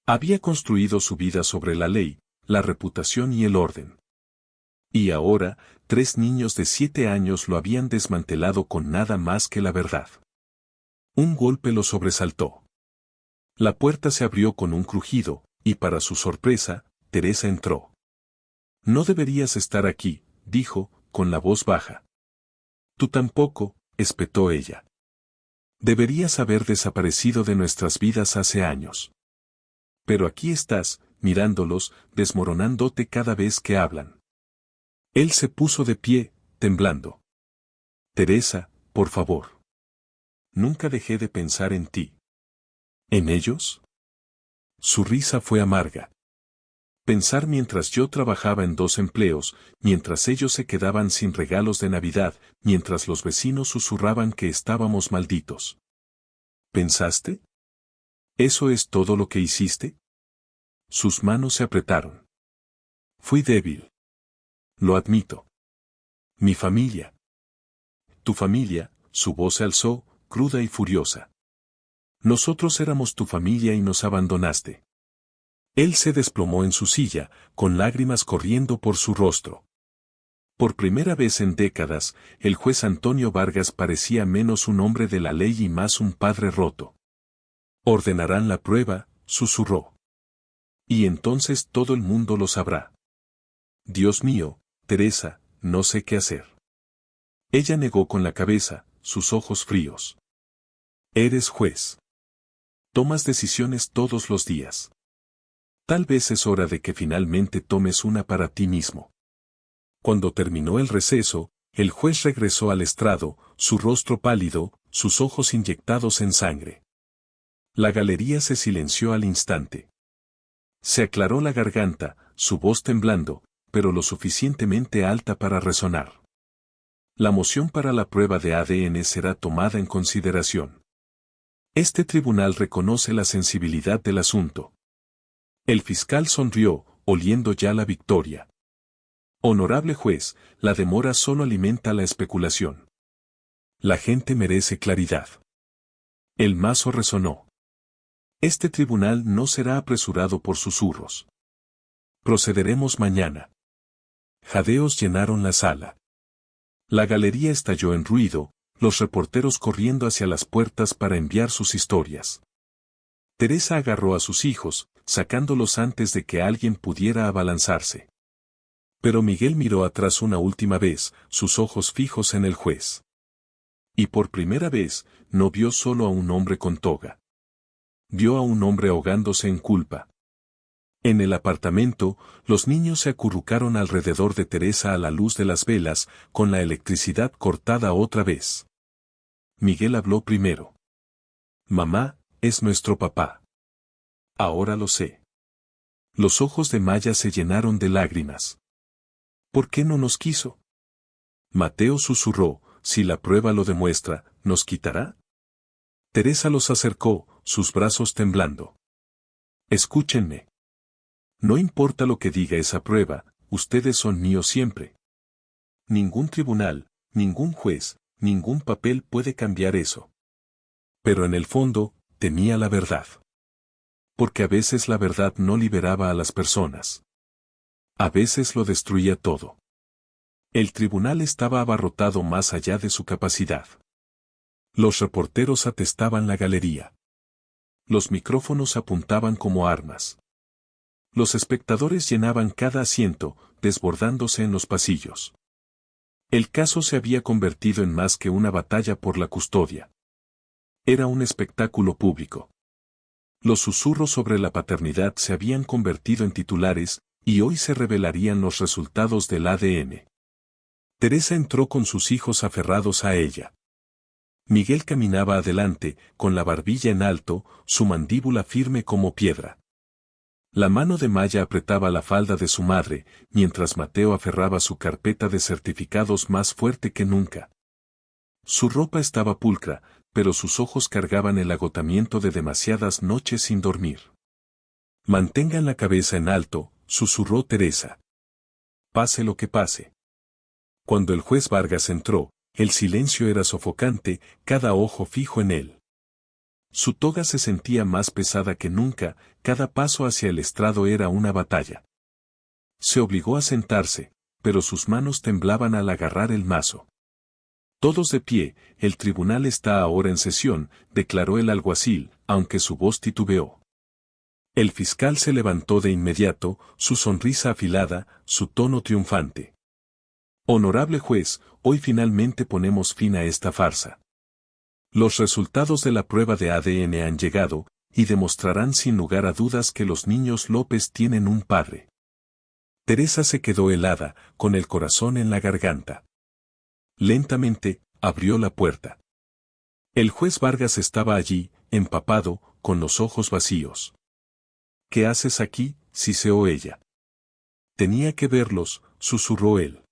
Había construido su vida sobre la ley, la reputación y el orden. Y ahora, 3 niños de 7 años lo habían desmantelado con nada más que la verdad. Un golpe lo sobresaltó. La puerta se abrió con un crujido, y para su sorpresa, Teresa entró. No deberías estar aquí, dijo, con la voz baja. Tú tampoco, espetó ella. Deberías haber desaparecido de nuestras vidas hace años. Pero aquí estás, mirándolos, desmoronándote cada vez que hablan. Él se puso de pie, temblando. Teresa, por favor. Nunca dejé de pensar en ti. ¿En ellos? Su risa fue amarga. Pensar mientras yo trabajaba en 2 empleos, mientras ellos se quedaban sin regalos de Navidad, mientras los vecinos susurraban que estábamos malditos. ¿Pensaste? ¿Eso es todo lo que hiciste? Sus manos se apretaron. Fui débil. Lo admito. Mi familia. Tu familia, su voz se alzó, cruda y furiosa. Nosotros éramos tu familia y nos abandonaste. Él se desplomó en su silla, con lágrimas corriendo por su rostro. Por primera vez en décadas, el juez Antonio Vargas parecía menos un hombre de la ley y más un padre roto. Ordenarán la prueba, susurró. Y entonces todo el mundo lo sabrá. Dios mío, Teresa, no sé qué hacer. Ella negó con la cabeza, sus ojos fríos. Eres juez. Tomas decisiones todos los días. Tal vez es hora de que finalmente tomes una para ti mismo. Cuando terminó el receso, el juez regresó al estrado, su rostro pálido, sus ojos inyectados en sangre. La galería se silenció al instante. Se aclaró la garganta, su voz temblando, pero lo suficientemente alta para resonar. La moción para la prueba de ADN será tomada en consideración. Este tribunal reconoce la sensibilidad del asunto. El fiscal sonrió, oliendo ya la victoria. Honorable juez, la demora solo alimenta la especulación. La gente merece claridad. El mazo resonó. Este tribunal no será apresurado por susurros. Procederemos mañana. Jadeos llenaron la sala. La galería estalló en ruido, los reporteros corriendo hacia las puertas para enviar sus historias. Teresa agarró a sus hijos, sacándolos antes de que alguien pudiera abalanzarse. Pero Miguel miró atrás una última vez, sus ojos fijos en el juez. Y por primera vez, no vio solo a un hombre con toga. Vio a un hombre ahogándose en culpa. En el apartamento, los niños se acurrucaron alrededor de Teresa a la luz de las velas, con la electricidad cortada otra vez. Miguel habló primero. Mamá, es nuestro papá. Ahora lo sé. Los ojos de Maya se llenaron de lágrimas. ¿Por qué no nos quiso? Mateo susurró, si la prueba lo demuestra, ¿nos quitará? Teresa los acercó, sus brazos temblando. Escúchenme. No importa lo que diga esa prueba, ustedes son míos siempre. Ningún tribunal, ningún juez, ningún papel puede cambiar eso. Pero en el fondo, temía la verdad. Porque a veces la verdad no liberaba a las personas. A veces lo destruía todo. El tribunal estaba abarrotado más allá de su capacidad. Los reporteros atestaban la galería. Los micrófonos apuntaban como armas. Los espectadores llenaban cada asiento, desbordándose en los pasillos. El caso se había convertido en más que una batalla por la custodia. Era un espectáculo público. Los susurros sobre la paternidad se habían convertido en titulares, y hoy se revelarían los resultados del ADN. Teresa entró con sus hijos aferrados a ella. Miguel caminaba adelante, con la barbilla en alto, su mandíbula firme como piedra. La mano de Maya apretaba la falda de su madre, mientras Mateo aferraba su carpeta de certificados más fuerte que nunca. Su ropa estaba pulcra, pero sus ojos cargaban el agotamiento de demasiadas noches sin dormir. Mantengan la cabeza en alto, susurró Teresa. Pase lo que pase. Cuando el juez Vargas entró, el silencio era sofocante, cada ojo fijo en él. Su toga se sentía más pesada que nunca, cada paso hacia el estrado era una batalla. Se obligó a sentarse, pero sus manos temblaban al agarrar el mazo. Todos de pie, el tribunal está ahora en sesión, declaró el alguacil, aunque su voz titubeó. El fiscal se levantó de inmediato, su sonrisa afilada, su tono triunfante. Honorable juez, hoy finalmente ponemos fin a esta farsa. Los resultados de la prueba de ADN han llegado, y demostrarán sin lugar a dudas que los niños López tienen un padre. Teresa se quedó helada, con el corazón en la garganta. Lentamente, abrió la puerta. El juez Vargas estaba allí, empapado, con los ojos vacíos. ¿Qué haces aquí?, siseó ella. Tenía que verlos, susurró él.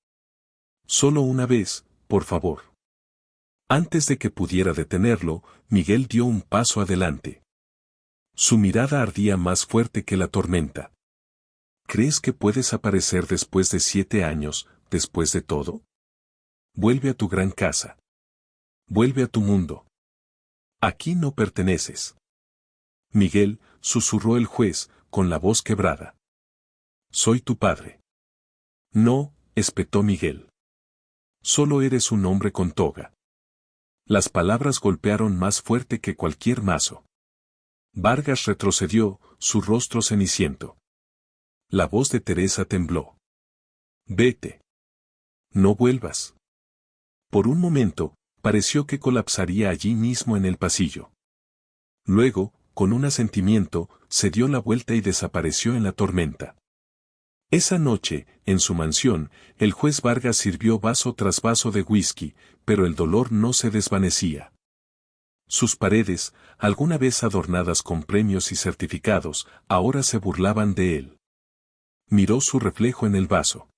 Solo una vez, por favor. Antes de que pudiera detenerlo, Miguel dio un paso adelante. Su mirada ardía más fuerte que la tormenta. ¿Crees que puedes aparecer después de 7 años, después de todo? Vuelve a tu gran casa. Vuelve a tu mundo. Aquí no perteneces. Miguel, susurró el juez, con la voz quebrada. Soy tu padre. No, espetó Miguel. Solo eres un hombre con toga. Las palabras golpearon más fuerte que cualquier mazo. Vargas retrocedió, su rostro ceniciento. La voz de Teresa tembló. Vete. No vuelvas. Por un momento, pareció que colapsaría allí mismo en el pasillo. Luego, con un asentimiento, se dio la vuelta y desapareció en la tormenta. Esa noche, en su mansión, el juez Vargas sirvió vaso tras vaso de whisky, pero el dolor no se desvanecía. Sus paredes, alguna vez adornadas con premios y certificados, ahora se burlaban de él. Miró su reflejo en el vaso.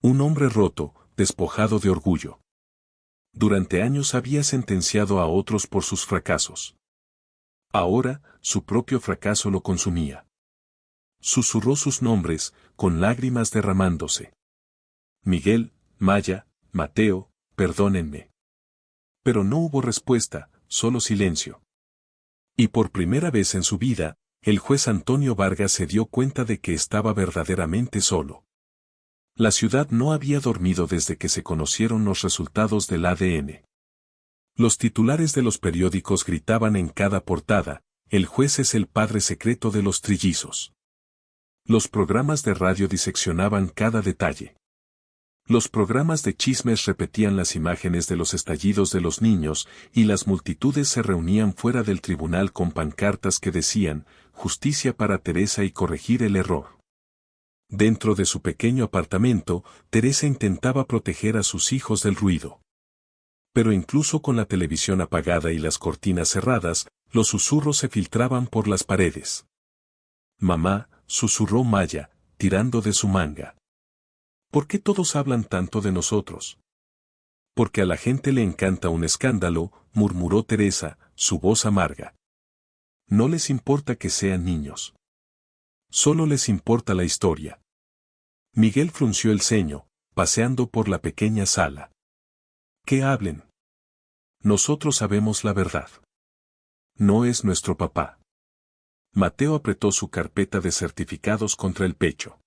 Un hombre roto, despojado de orgullo. Durante años había sentenciado a otros por sus fracasos. Ahora, su propio fracaso lo consumía. Susurró sus nombres, con lágrimas derramándose. Miguel, Maya, Mateo, perdónenme. Pero no hubo respuesta, solo silencio. Y por primera vez en su vida, el juez Antonio Vargas se dio cuenta de que estaba verdaderamente solo. La ciudad no había dormido desde que se conocieron los resultados del ADN. Los titulares de los periódicos gritaban en cada portada, el juez es el padre secreto de los trillizos. Los programas de radio diseccionaban cada detalle. Los programas de chismes repetían las imágenes de los estallidos de los niños, y las multitudes se reunían fuera del tribunal con pancartas que decían, justicia para Teresa y corregir el error. Dentro de su pequeño apartamento, Teresa intentaba proteger a sus hijos del ruido. Pero incluso con la televisión apagada y las cortinas cerradas, los susurros se filtraban por las paredes. Mamá, susurró Maya, tirando de su manga. ¿Por qué todos hablan tanto de nosotros? Porque a la gente le encanta un escándalo, murmuró Teresa, su voz amarga. No les importa que sean niños. Solo les importa la historia. Miguel frunció el ceño, paseando por la pequeña sala. Que hablen. Nosotros sabemos la verdad. No es nuestro papá. Mateo apretó su carpeta de certificados contra el pecho.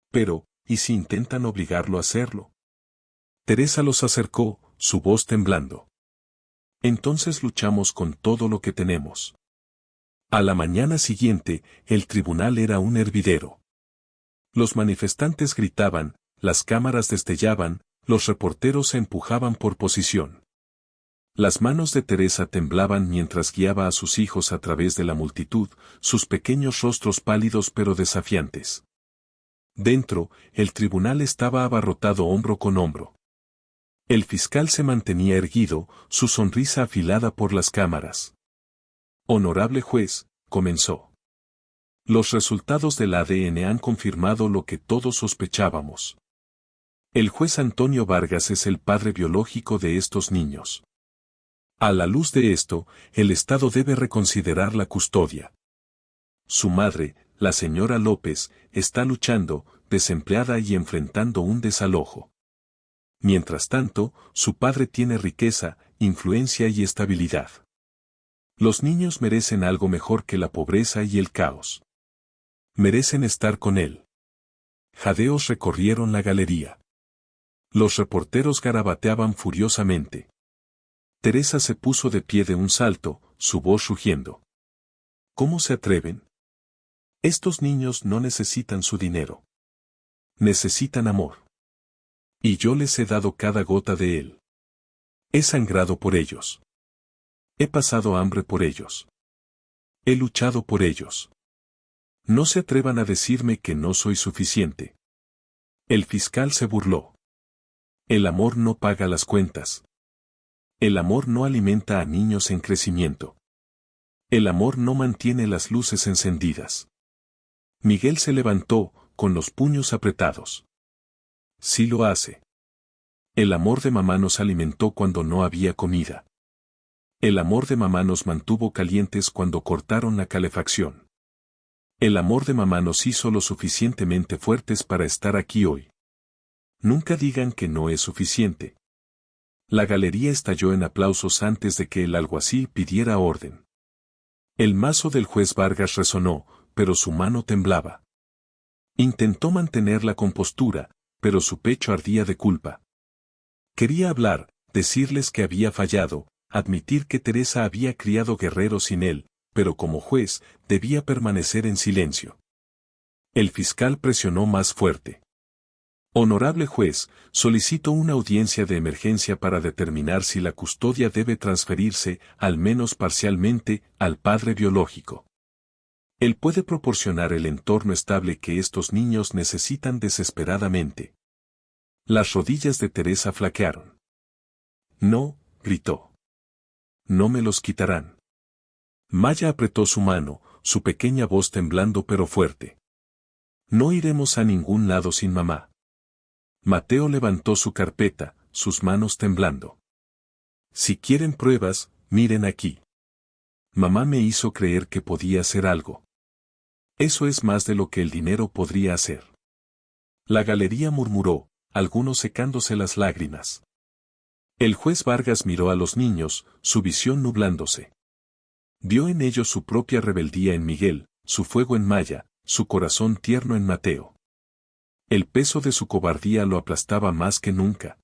Pero, ¿y si intentan obligarlo a hacerlo? Teresa los acercó, su voz temblando. Entonces luchamos con todo lo que tenemos. A la mañana siguiente, el tribunal era un hervidero. Los manifestantes gritaban, las cámaras destellaban, los reporteros se empujaban por posición. Las manos de Teresa temblaban mientras guiaba a sus hijos a través de la multitud, sus pequeños rostros pálidos pero desafiantes. Dentro, el tribunal estaba abarrotado hombro con hombro. El fiscal se mantenía erguido, su sonrisa afilada por las cámaras. Honorable juez, comenzó. Los resultados del ADN han confirmado lo que todos sospechábamos. El juez Antonio Vargas es el padre biológico de estos niños. A la luz de esto, el Estado debe reconsiderar la custodia. Su madre, la señora López, está luchando, desempleada y enfrentando un desalojo. Mientras tanto, su padre tiene riqueza, influencia y estabilidad. Los niños merecen algo mejor que la pobreza y el caos. Merecen estar con él. Jadeos recorrieron la galería. Los reporteros garabateaban furiosamente. Teresa se puso de pie de un salto, su voz rugiendo. ¿Cómo se atreven? Estos niños no necesitan su dinero. Necesitan amor. Y yo les he dado cada gota de él. He sangrado por ellos. He pasado hambre por ellos. He luchado por ellos. No se atrevan a decirme que no soy suficiente. El fiscal se burló. El amor no paga las cuentas. El amor no alimenta a niños en crecimiento. El amor no mantiene las luces encendidas. Miguel se levantó, con los puños apretados. Sí lo hace. El amor de mamá nos alimentó cuando no había comida. El amor de mamá nos mantuvo calientes cuando cortaron la calefacción. El amor de mamá nos hizo lo suficientemente fuertes para estar aquí hoy. Nunca digan que no es suficiente. La galería estalló en aplausos antes de que el alguacil pidiera orden. El mazo del juez Vargas resonó, pero su mano temblaba. Intentó mantener la compostura, pero su pecho ardía de culpa. Quería hablar, decirles que había fallado, admitir que Teresa había criado guerreros sin él, pero como juez, debía permanecer en silencio. El fiscal presionó más fuerte. Honorable juez, solicito una audiencia de emergencia para determinar si la custodia debe transferirse, al menos parcialmente, al padre biológico. Él puede proporcionar el entorno estable que estos niños necesitan desesperadamente. Las rodillas de Teresa flaquearon. No, gritó. No me los quitarán. Maya apretó su mano, su pequeña voz temblando pero fuerte. No iremos a ningún lado sin mamá. Mateo levantó su carpeta, sus manos temblando. Si quieren pruebas, miren aquí. Mamá me hizo creer que podía hacer algo. Eso es más de lo que el dinero podría hacer. La galería murmuró, algunos secándose las lágrimas. El juez Vargas miró a los niños, su visión nublándose. Vio en ellos su propia rebeldía en Miguel, su fuego en Maya, su corazón tierno en Mateo. El peso de su cobardía lo aplastaba más que nunca.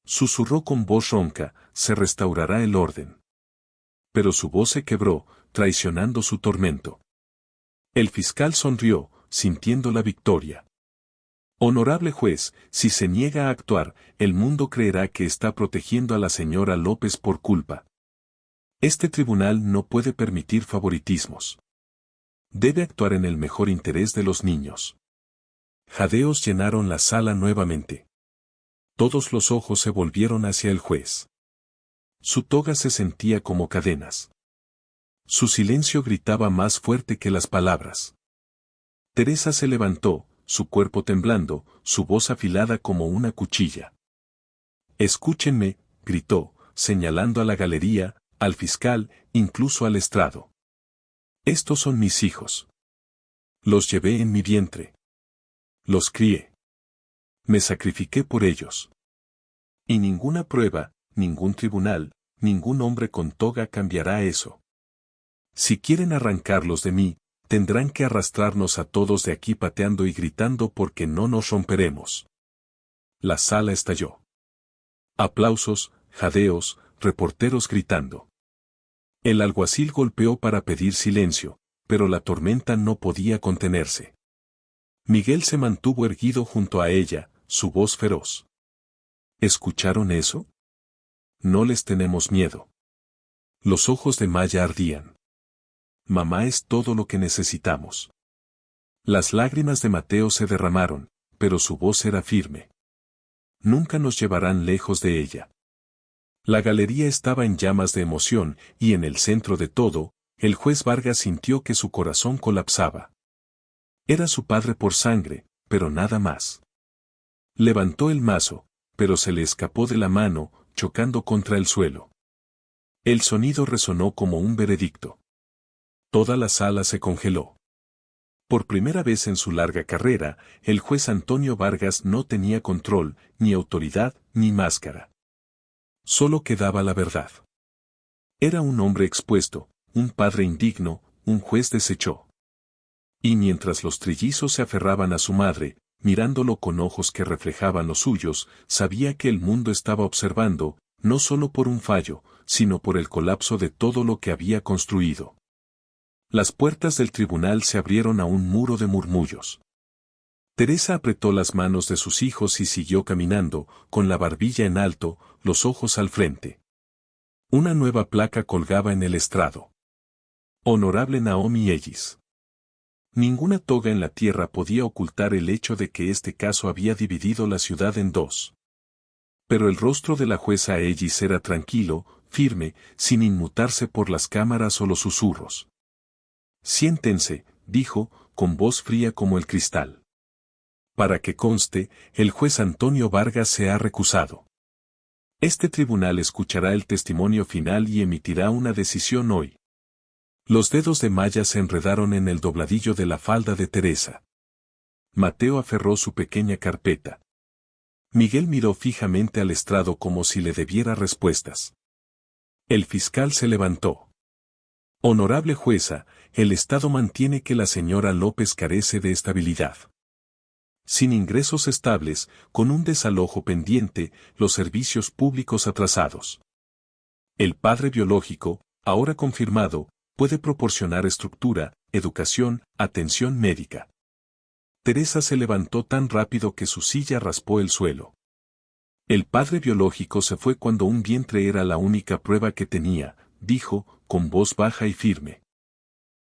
Susurró con voz ronca, se restaurará el orden. Pero su voz se quebró, traicionando su tormento. El fiscal sonrió, sintiendo la victoria. Honorable juez, si se niega a actuar, el mundo creerá que está protegiendo a la señora López por culpa. Este tribunal no puede permitir favoritismos. Debe actuar en el mejor interés de los niños. Jadeos llenaron la sala nuevamente. Todos los ojos se volvieron hacia el juez. Su toga se sentía como cadenas. Su silencio gritaba más fuerte que las palabras. Teresa se levantó, su cuerpo temblando, su voz afilada como una cuchilla. Escúchenme, gritó, señalando a la galería, al fiscal, incluso al estrado. Estos son mis hijos. Los llevé en mi vientre. Los crié. Me sacrifiqué por ellos. Y ninguna prueba, ningún tribunal, ningún hombre con toga cambiará eso. Si quieren arrancarlos de mí, tendrán que arrastrarnos a todos de aquí pateando y gritando porque no nos romperemos. La sala estalló. Aplausos, jadeos, reporteros gritando. El alguacil golpeó para pedir silencio, pero la tormenta no podía contenerse. Miguel se mantuvo erguido junto a ella, su voz feroz. ¿Escucharon eso? No les tenemos miedo. Los ojos de Maya ardían. Mamá es todo lo que necesitamos. Las lágrimas de Mateo se derramaron, pero su voz era firme. Nunca nos llevarán lejos de ella. La galería estaba en llamas de emoción, y en el centro de todo, el juez Vargas sintió que su corazón colapsaba. Era su padre por sangre, pero nada más. Levantó el mazo, pero se le escapó de la mano, chocando contra el suelo. El sonido resonó como un veredicto. Toda la sala se congeló. Por primera vez en su larga carrera, el juez Antonio Vargas no tenía control, ni autoridad, ni máscara. Solo quedaba la verdad. Era un hombre expuesto, un padre indigno, un juez deshecho. Y mientras los trillizos se aferraban a su madre, mirándolo con ojos que reflejaban los suyos, sabía que el mundo estaba observando, no solo por un fallo, sino por el colapso de todo lo que había construido. Las puertas del tribunal se abrieron a un muro de murmullos. Teresa apretó las manos de sus hijos y siguió caminando, con la barbilla en alto, los ojos al frente. Una nueva placa colgaba en el estrado. Honorable Naomi Ellis. Ninguna toga en la tierra podía ocultar el hecho de que este caso había dividido la ciudad en dos. Pero el rostro de la jueza Ellis era tranquilo, firme, sin inmutarse por las cámaras o los susurros. Siéntense, dijo, con voz fría como el cristal. Para que conste, el juez Antonio Vargas se ha recusado. Este tribunal escuchará el testimonio final y emitirá una decisión hoy. Los dedos de Maya se enredaron en el dobladillo de la falda de Teresa. Mateo aferró su pequeña carpeta. Miguel miró fijamente al estrado como si le debiera respuestas. El fiscal se levantó. Honorable jueza, el Estado mantiene que la señora López carece de estabilidad. Sin ingresos estables, con un desalojo pendiente, los servicios públicos atrasados. El padre biológico, ahora confirmado, puede proporcionar estructura, educación, atención médica. Teresa se levantó tan rápido que su silla raspó el suelo. El padre biológico se fue cuando un vientre era la única prueba que tenía, dijo, con voz baja y firme.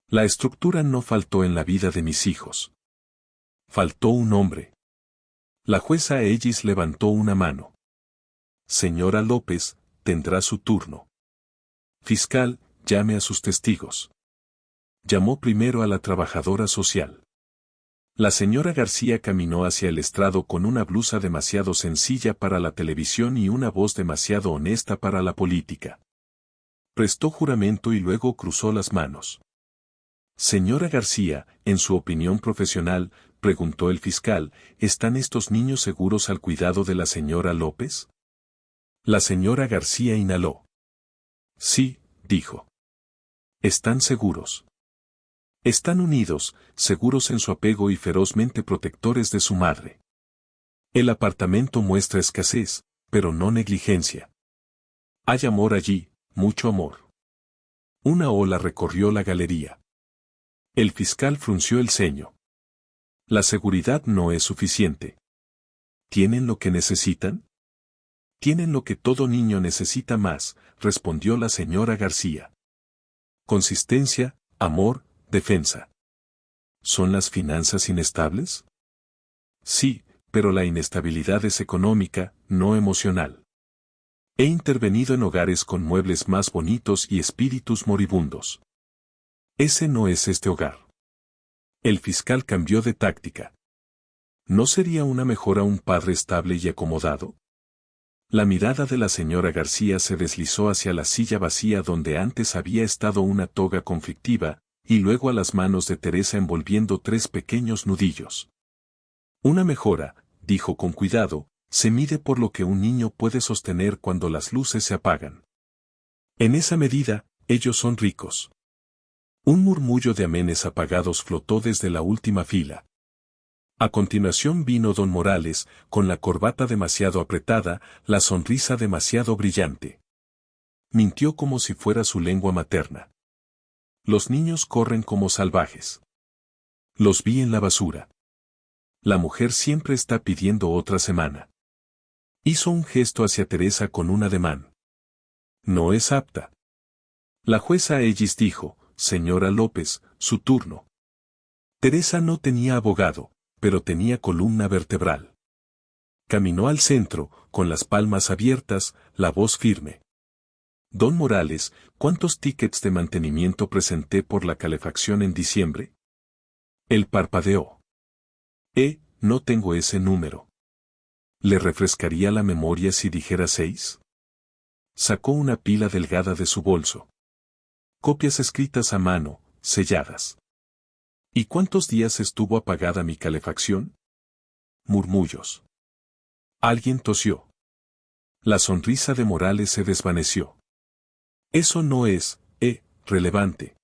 La estructura no faltó en la vida de mis hijos. Faltó un hombre. La jueza Ellis levantó una mano. Señora López, tendrá su turno. Fiscal, llame a sus testigos. Llamó primero a la trabajadora social. La señora García caminó hacia el estrado con una blusa demasiado sencilla para la televisión y una voz demasiado honesta para la política. Prestó juramento y luego cruzó las manos. Señora García, en su opinión profesional, preguntó el fiscal, ¿están estos niños seguros al cuidado de la señora López? La señora García inhaló. Sí, dijo. Están seguros. Están unidos, seguros en su apego y ferozmente protectores de su madre. El apartamento muestra escasez, pero no negligencia. Hay amor allí, mucho amor. Una ola recorrió la galería. El fiscal frunció el ceño. La seguridad no es suficiente. ¿Tienen lo que necesitan? Tienen lo que todo niño necesita más, respondió la señora García. Consistencia, amor, defensa. ¿Son las finanzas inestables? Sí, pero la inestabilidad es económica, no emocional. He intervenido en hogares con muebles más bonitos y espíritus moribundos. Ese no es este hogar. El fiscal cambió de táctica. ¿No sería una mejora un padre estable y acomodado? La mirada de la señora García se deslizó hacia la silla vacía donde antes había estado una toga conflictiva, y luego a las manos de Teresa envolviendo 3 pequeños nudillos. Una mejora, dijo con cuidado, se mide por lo que un niño puede sostener cuando las luces se apagan. En esa medida, ellos son ricos. Un murmullo de amenes apagados flotó desde la última fila. A continuación vino don Morales, con la corbata demasiado apretada, la sonrisa demasiado brillante. Mintió como si fuera su lengua materna. Los niños corren como salvajes. Los vi en la basura. La mujer siempre está pidiendo otra semana. Hizo un gesto hacia Teresa con un ademán. No es apta. La jueza Ellis dijo, señora López, su turno. Teresa no tenía abogado, pero tenía columna vertebral. Caminó al centro, con las palmas abiertas, la voz firme. Don Morales, ¿cuántos tickets de mantenimiento presenté por la calefacción en diciembre? Él parpadeó. No tengo ese número. ¿Le refrescaría la memoria si dijera 6? Sacó una pila delgada de su bolso. Copias escritas a mano, selladas. ¿Y cuántos días estuvo apagada mi calefacción? Murmullos. Alguien tosió. La sonrisa de Morales se desvaneció. Eso no es, relevante.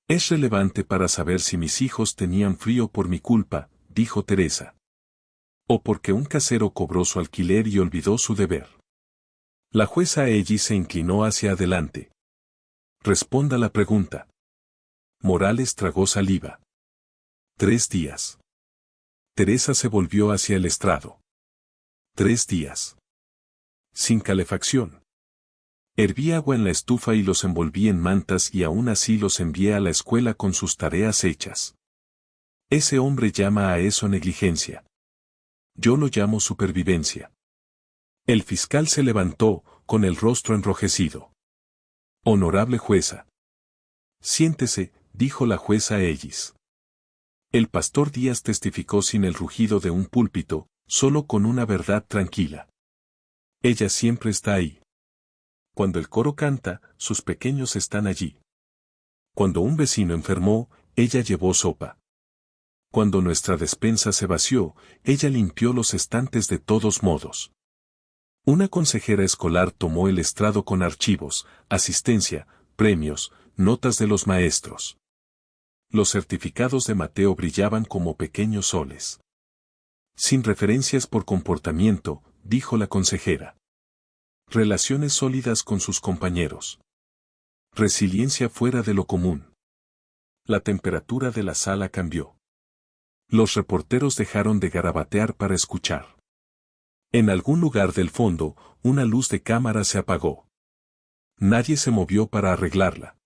Es relevante para saber si mis hijos tenían frío por mi culpa, dijo Teresa. O porque un casero cobró su alquiler y olvidó su deber. La jueza Ellis se inclinó hacia adelante. Responda la pregunta. Morales tragó saliva. 3 días. Teresa se volvió hacia el estrado. 3 días. Sin calefacción. Herví agua en la estufa y los envolví en mantas y aún así los envié a la escuela con sus tareas hechas. Ese hombre llama a eso negligencia. Yo lo llamo supervivencia. El fiscal se levantó, con el rostro enrojecido. Honorable jueza. Siéntese, dijo la jueza Ellis. El pastor Díaz testificó sin el rugido de un púlpito, solo con una verdad tranquila. Ella siempre está ahí. Cuando el coro canta, sus pequeños están allí. Cuando un vecino enfermó, ella llevó sopa. Cuando nuestra despensa se vació, ella limpió los estantes de todos modos. Una consejera escolar tomó el estrado con archivos, asistencia, premios, notas de los maestros. Los certificados de Mateo brillaban como pequeños soles. Sin referencias por comportamiento, dijo la consejera. Relaciones sólidas con sus compañeros. Resiliencia fuera de lo común. La temperatura de la sala cambió. Los reporteros dejaron de garabatear para escuchar. En algún lugar del fondo, una luz de cámara se apagó. Nadie se movió para arreglarla.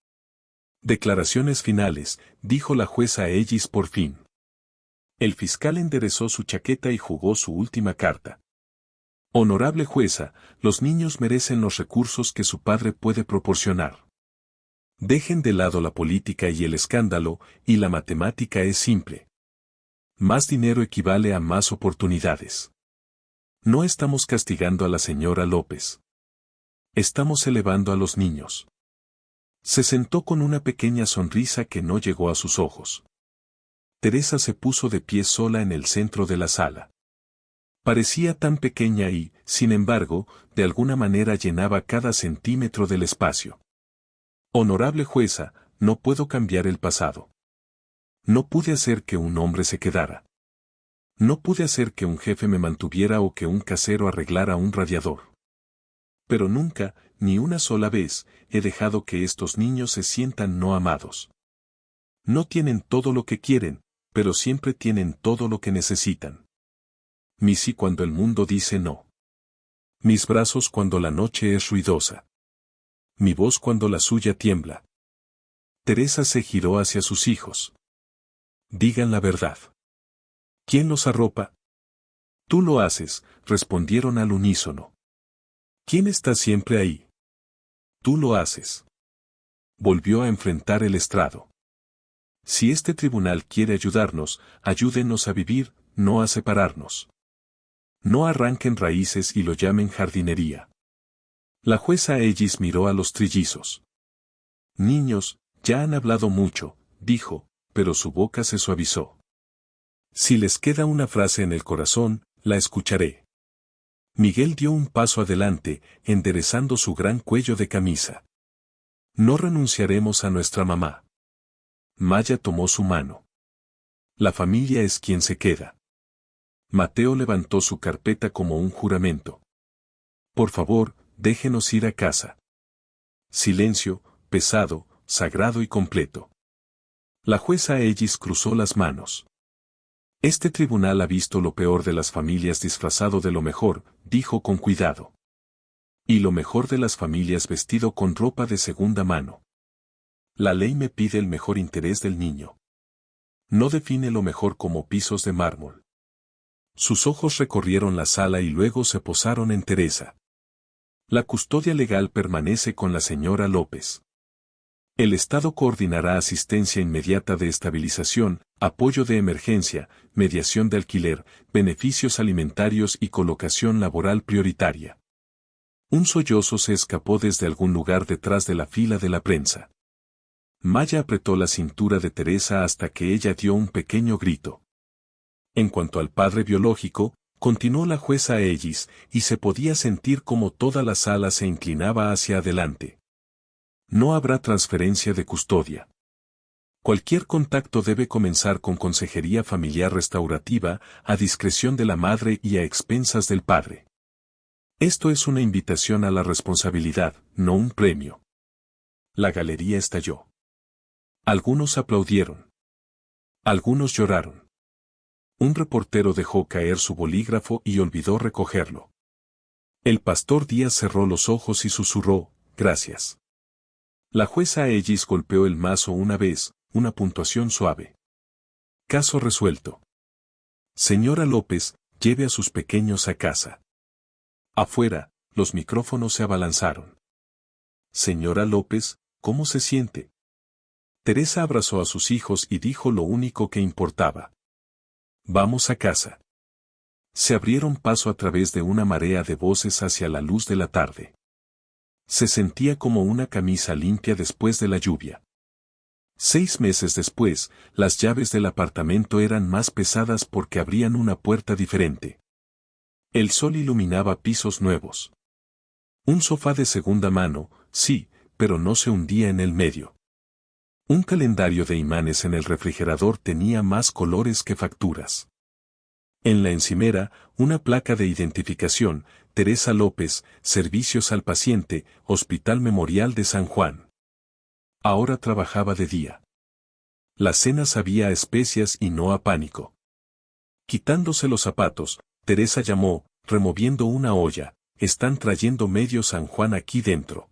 Declaraciones finales, dijo la jueza Ellis por fin. El fiscal enderezó su chaqueta y jugó su última carta. Honorable jueza, los niños merecen los recursos que su padre puede proporcionar. Dejen de lado la política y el escándalo, y la matemática es simple. Más dinero equivale a más oportunidades. No estamos castigando a la señora López. Estamos elevando a los niños. Se sentó con una pequeña sonrisa que no llegó a sus ojos. Teresa se puso de pie sola en el centro de la sala. Parecía tan pequeña y, sin embargo, de alguna manera llenaba cada centímetro del espacio. Honorable jueza, no puedo cambiar el pasado. No pude hacer que un hombre se quedara. No pude hacer que un jefe me mantuviera o que un casero arreglara un radiador. Pero nunca, ni una sola vez, he dejado que estos niños se sientan no amados. No tienen todo lo que quieren, pero siempre tienen todo lo que necesitan. Mi sí cuando el mundo dice no. Mis brazos cuando la noche es ruidosa. Mi voz cuando la suya tiembla. Teresa se giró hacia sus hijos. Digan la verdad. ¿Quién los arropa? Tú lo haces, respondieron al unísono. ¿Quién está siempre ahí? Tú lo haces. Volvió a enfrentar el estrado. Si este tribunal quiere ayudarnos, ayúdenos a vivir, no a separarnos. No arranquen raíces y lo llamen jardinería. La jueza Ellis miró a los trillizos. Niños, ya han hablado mucho, dijo, pero su boca se suavizó. Si les queda una frase en el corazón, La escucharé. Miguel dio un paso adelante, enderezando su gran cuello de camisa. No renunciaremos a nuestra mamá. Maya tomó su mano. La familia es quien se queda. Mateo levantó su carpeta como un juramento. Por favor, déjenos ir a casa. Silencio, pesado, sagrado y completo. La jueza Ellis cruzó las manos. Este tribunal ha visto lo peor de las familias disfrazado de lo mejor, dijo con cuidado. Y lo mejor de las familias vestido con ropa de segunda mano. La ley me pide el mejor interés del niño. No define lo mejor como pisos de mármol. Sus ojos recorrieron la sala y luego se posaron en Teresa. La custodia legal permanece con la señora López. El Estado coordinará asistencia inmediata de estabilización, apoyo de emergencia, mediación de alquiler, beneficios alimentarios y colocación laboral prioritaria. Un sollozo se escapó desde algún lugar detrás de la fila de la prensa. Maya apretó la cintura de Teresa hasta que ella dio un pequeño grito. En cuanto al padre biológico, continuó la jueza Ellis, y se podía sentir como toda la sala se inclinaba hacia adelante. No habrá transferencia de custodia. Cualquier contacto debe comenzar con consejería familiar restaurativa, a discreción de la madre y a expensas del padre. Esto es una invitación a la responsabilidad, no un premio. La galería estalló. Algunos aplaudieron. Algunos lloraron. Un reportero dejó caer su bolígrafo y olvidó recogerlo. El pastor Díaz cerró los ojos y susurró, gracias. La jueza Ellis golpeó el mazo una vez, una puntuación suave. Caso resuelto. Señora López, lleve a sus pequeños a casa. Afuera, los micrófonos se abalanzaron. Señora López, ¿cómo se siente? Teresa abrazó a sus hijos y dijo lo único que importaba. Vamos a casa. Se abrieron paso a través de una marea de voces hacia la luz de la tarde. Se sentía como una camisa limpia después de la lluvia. 6 meses después, las llaves del apartamento eran más pesadas porque abrían una puerta diferente. El sol iluminaba pisos nuevos. Un sofá de segunda mano, sí, pero no se hundía en el medio. Un calendario de imanes en el refrigerador tenía más colores que facturas. En la encimera, una placa de identificación, Teresa López, Servicios al Paciente, Hospital Memorial de San Juan. Ahora trabajaba de día. La cena sabía a especias y no a pánico. Quitándose los zapatos, Teresa llamó, removiendo una olla, están trayendo medio San Juan aquí dentro.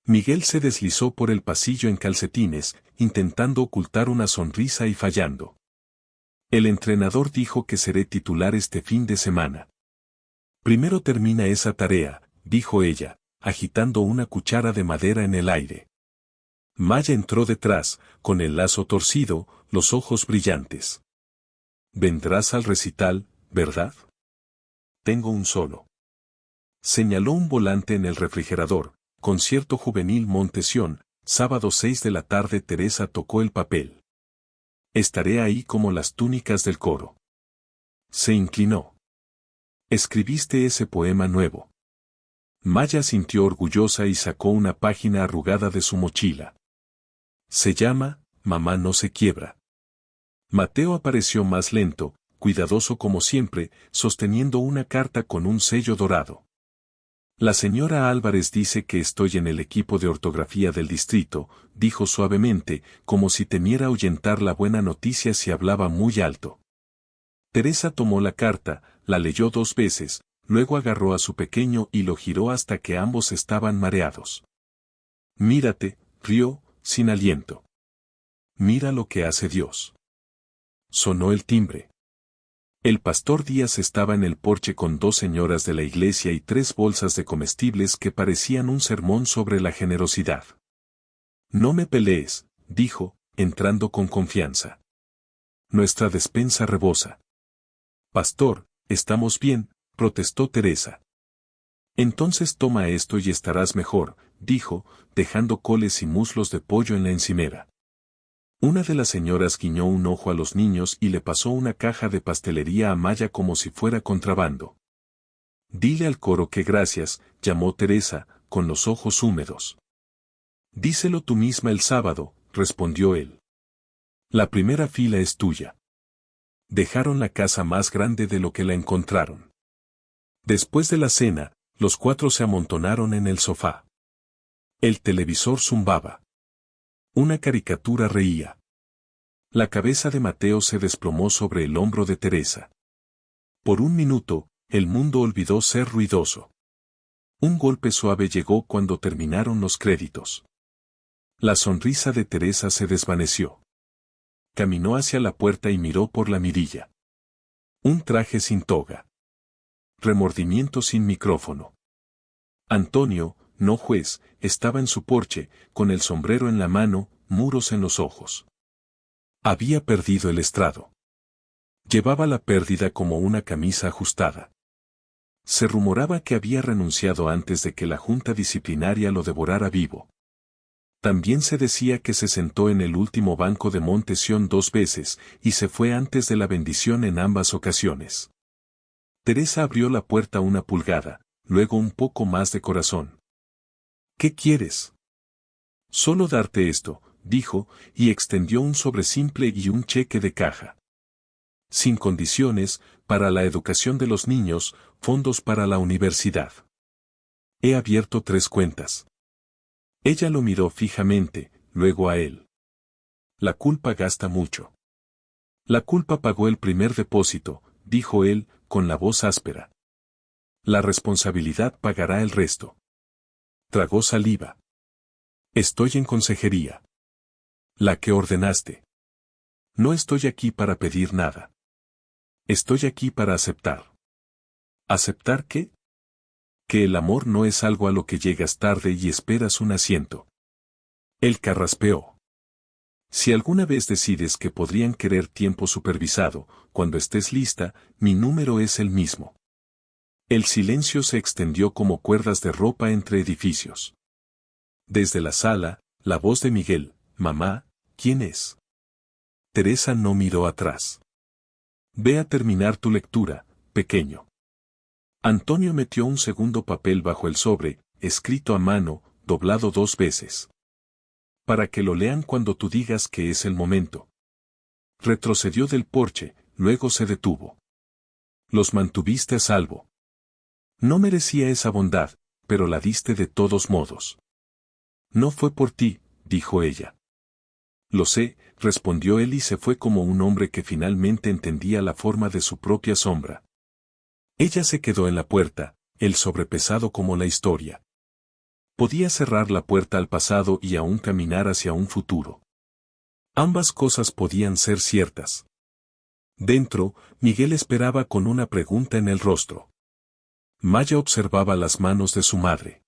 Miguel se deslizó por el pasillo en calcetines, intentando ocultar una sonrisa y fallando. El entrenador dijo que seré titular este fin de semana. Primero termina esa tarea, dijo ella, agitando una cuchara de madera en el aire. Maya entró detrás, con el lazo torcido, los ojos brillantes. Vendrás al recital, ¿verdad? Tengo un solo. Señaló un volante en el refrigerador, concierto juvenil Montesión, sábado 6 de la tarde. Teresa tocó el papel. Estaré ahí como las túnicas del coro. Se inclinó. Escribiste ese poema nuevo. Maya sintió orgullosa y sacó una página arrugada de su mochila. Se llama, Mamá no se quiebra. Mateo apareció más lento, cuidadoso como siempre, sosteniendo una carta con un sello dorado. La señora Álvarez dice que estoy en el equipo de ortografía del distrito, dijo suavemente, como si temiera ahuyentar la buena noticia si hablaba muy alto. Teresa tomó la carta, la leyó 2 veces, luego agarró a su pequeño y lo giró hasta que ambos estaban mareados. Mírate, rió, sin aliento. Mira lo que hace Dios. Sonó el timbre. El pastor Díaz estaba en el porche con 2 señoras de la iglesia y 3 bolsas de comestibles que parecían un sermón sobre la generosidad. No me pelees, dijo, entrando con confianza. Nuestra despensa rebosa. Pastor, estamos bien, protestó Teresa. Entonces toma esto y estarás mejor, dijo, dejando coles y muslos de pollo en la encimera. Una de las señoras guiñó un ojo a los niños y le pasó una caja de pastelería a Maya como si fuera contrabando. Dile al coro que gracias, llamó Teresa, con los ojos húmedos. Díselo tú misma el sábado, respondió él. La primera fila es tuya. Dejaron la casa más grande de lo que la encontraron. Después de la cena, los cuatro se amontonaron en el sofá. El televisor zumbaba. Una caricatura reía. La cabeza de Mateo se desplomó sobre el hombro de Teresa. Por un minuto, el mundo olvidó ser ruidoso. Un golpe suave llegó cuando terminaron los créditos. La sonrisa de Teresa se desvaneció. Caminó hacia la puerta y miró por la mirilla. Un traje sin toga. Remordimiento sin micrófono. Antonio, no juez, estaba en su porche, con el sombrero en la mano, muros en los ojos. Había perdido el estrado. Llevaba la pérdida como una camisa ajustada. Se rumoraba que había renunciado antes de que la junta disciplinaria lo devorara vivo. También se decía que se sentó en el último banco de Monte Sión 2 veces y se fue antes de la bendición en ambas ocasiones. Teresa abrió la puerta una pulgada, luego un poco más de corazón. ¿Qué quieres? Solo darte esto, dijo, y extendió un sobre simple y un cheque de caja. Sin condiciones, para la educación de los niños, fondos para la universidad. He abierto 3 cuentas. Ella lo miró fijamente, luego a él. La culpa gasta mucho. La culpa pagó el primer depósito, dijo él, con la voz áspera. La responsabilidad pagará el resto. Tragó saliva. Estoy en consejería. La que ordenaste. No estoy aquí para pedir nada. Estoy aquí para aceptar. ¿Aceptar qué? Que el amor no es algo a lo que llegas tarde y esperas un asiento. Él carraspeó. Si alguna vez decides que podrían querer tiempo supervisado, cuando estés lista, mi número es el mismo. El silencio se extendió como cuerdas de ropa entre edificios. Desde la sala, la voz de Miguel, mamá, ¿quién es? Teresa no miró atrás. Ve a terminar tu lectura, pequeño. Antonio metió un segundo papel bajo el sobre, escrito a mano, doblado 2 veces. Para que lo lean cuando tú digas que es el momento. Retrocedió del porche, luego se detuvo. Los mantuviste a salvo. No merecía esa bondad, pero la diste de todos modos. No fue por ti, dijo ella. Lo sé, respondió él y se fue como un hombre que finalmente entendía la forma de su propia sombra. Ella se quedó en la puerta, el sobrepesado como la historia. Podía cerrar la puerta al pasado y aún caminar hacia un futuro. Ambas cosas podían ser ciertas. Dentro, Miguel esperaba con una pregunta en el rostro. Maya observaba las manos de su madre.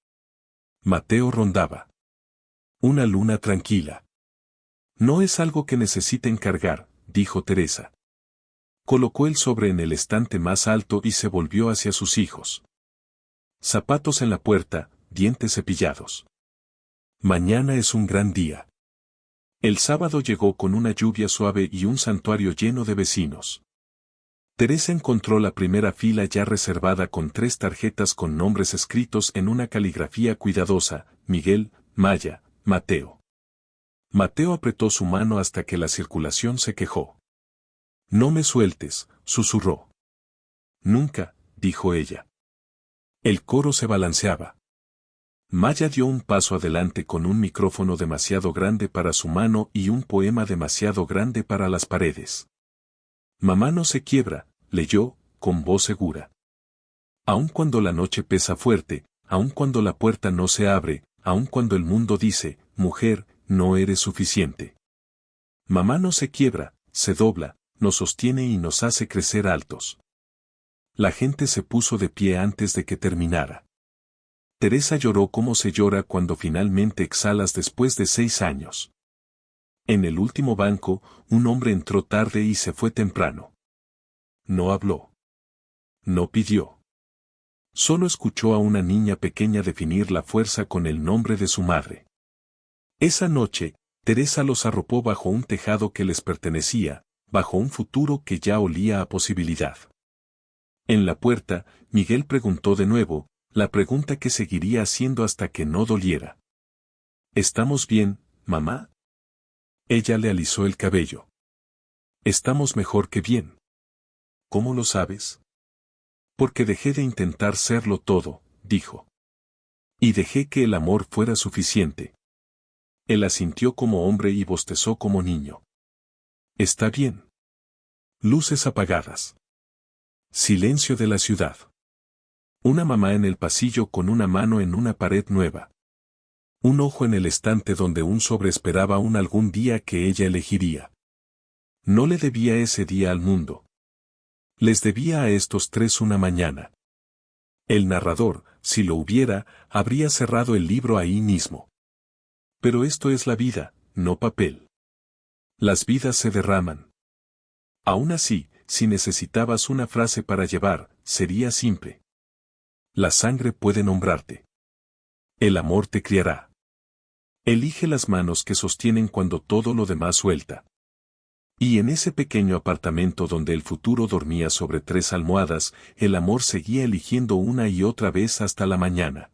Mateo rondaba. Una luna tranquila. No es algo que necesiten cargar, dijo Teresa. Colocó el sobre en el estante más alto y se volvió hacia sus hijos. Zapatos en la puerta, dientes cepillados. Mañana es un gran día. El sábado llegó con una lluvia suave y un santuario lleno de vecinos. Teresa encontró la primera fila ya reservada con 3 tarjetas con nombres escritos en una caligrafía cuidadosa, Miguel, Maya, Mateo. Mateo apretó su mano hasta que la circulación se quejó. No me sueltes, susurró. Nunca, dijo ella. El coro se balanceaba. Maya dio un paso adelante con un micrófono demasiado grande para su mano y un poema demasiado grande para las paredes. Mamá no se quiebra, leyó, con voz segura. Aun cuando la noche pesa fuerte, aun cuando la puerta no se abre, aun cuando el mundo dice, mujer, no eres suficiente. Mamá no se quiebra, se dobla, nos sostiene y nos hace crecer altos. La gente se puso de pie antes de que terminara. Teresa lloró como se llora cuando finalmente exhalas después de 6 años. En el último banco, un hombre entró tarde y se fue temprano. No habló. No pidió. Solo escuchó a una niña pequeña definir la fuerza con el nombre de su madre. Esa noche, Teresa los arropó bajo un tejado que les pertenecía, bajo un futuro que ya olía a posibilidad. En la puerta, Miguel preguntó de nuevo, la pregunta que seguiría haciendo hasta que no doliera. ¿Estamos bien, mamá? Ella le alisó el cabello. Estamos mejor que bien. ¿Cómo lo sabes? Porque dejé de intentar serlo todo, dijo. Y dejé que el amor fuera suficiente. Él asintió como hombre y bostezó como niño. Está bien. Luces apagadas. Silencio de la ciudad. Una mamá en el pasillo con una mano en una pared nueva. Un ojo en el estante donde un sobre esperaba un algún día que ella elegiría. No le debía ese día al mundo. Les debía a estos tres una mañana. El narrador, si lo hubiera, habría cerrado el libro ahí mismo. Pero esto es la vida, no papel. Las vidas se derraman. Aún así, si necesitabas una frase para llevar, sería simple. La sangre puede nombrarte. El amor te criará. Elige las manos que sostienen cuando todo lo demás suelta. Y en ese pequeño apartamento donde el futuro dormía sobre 3 almohadas, el amor seguía eligiendo una y otra vez hasta la mañana.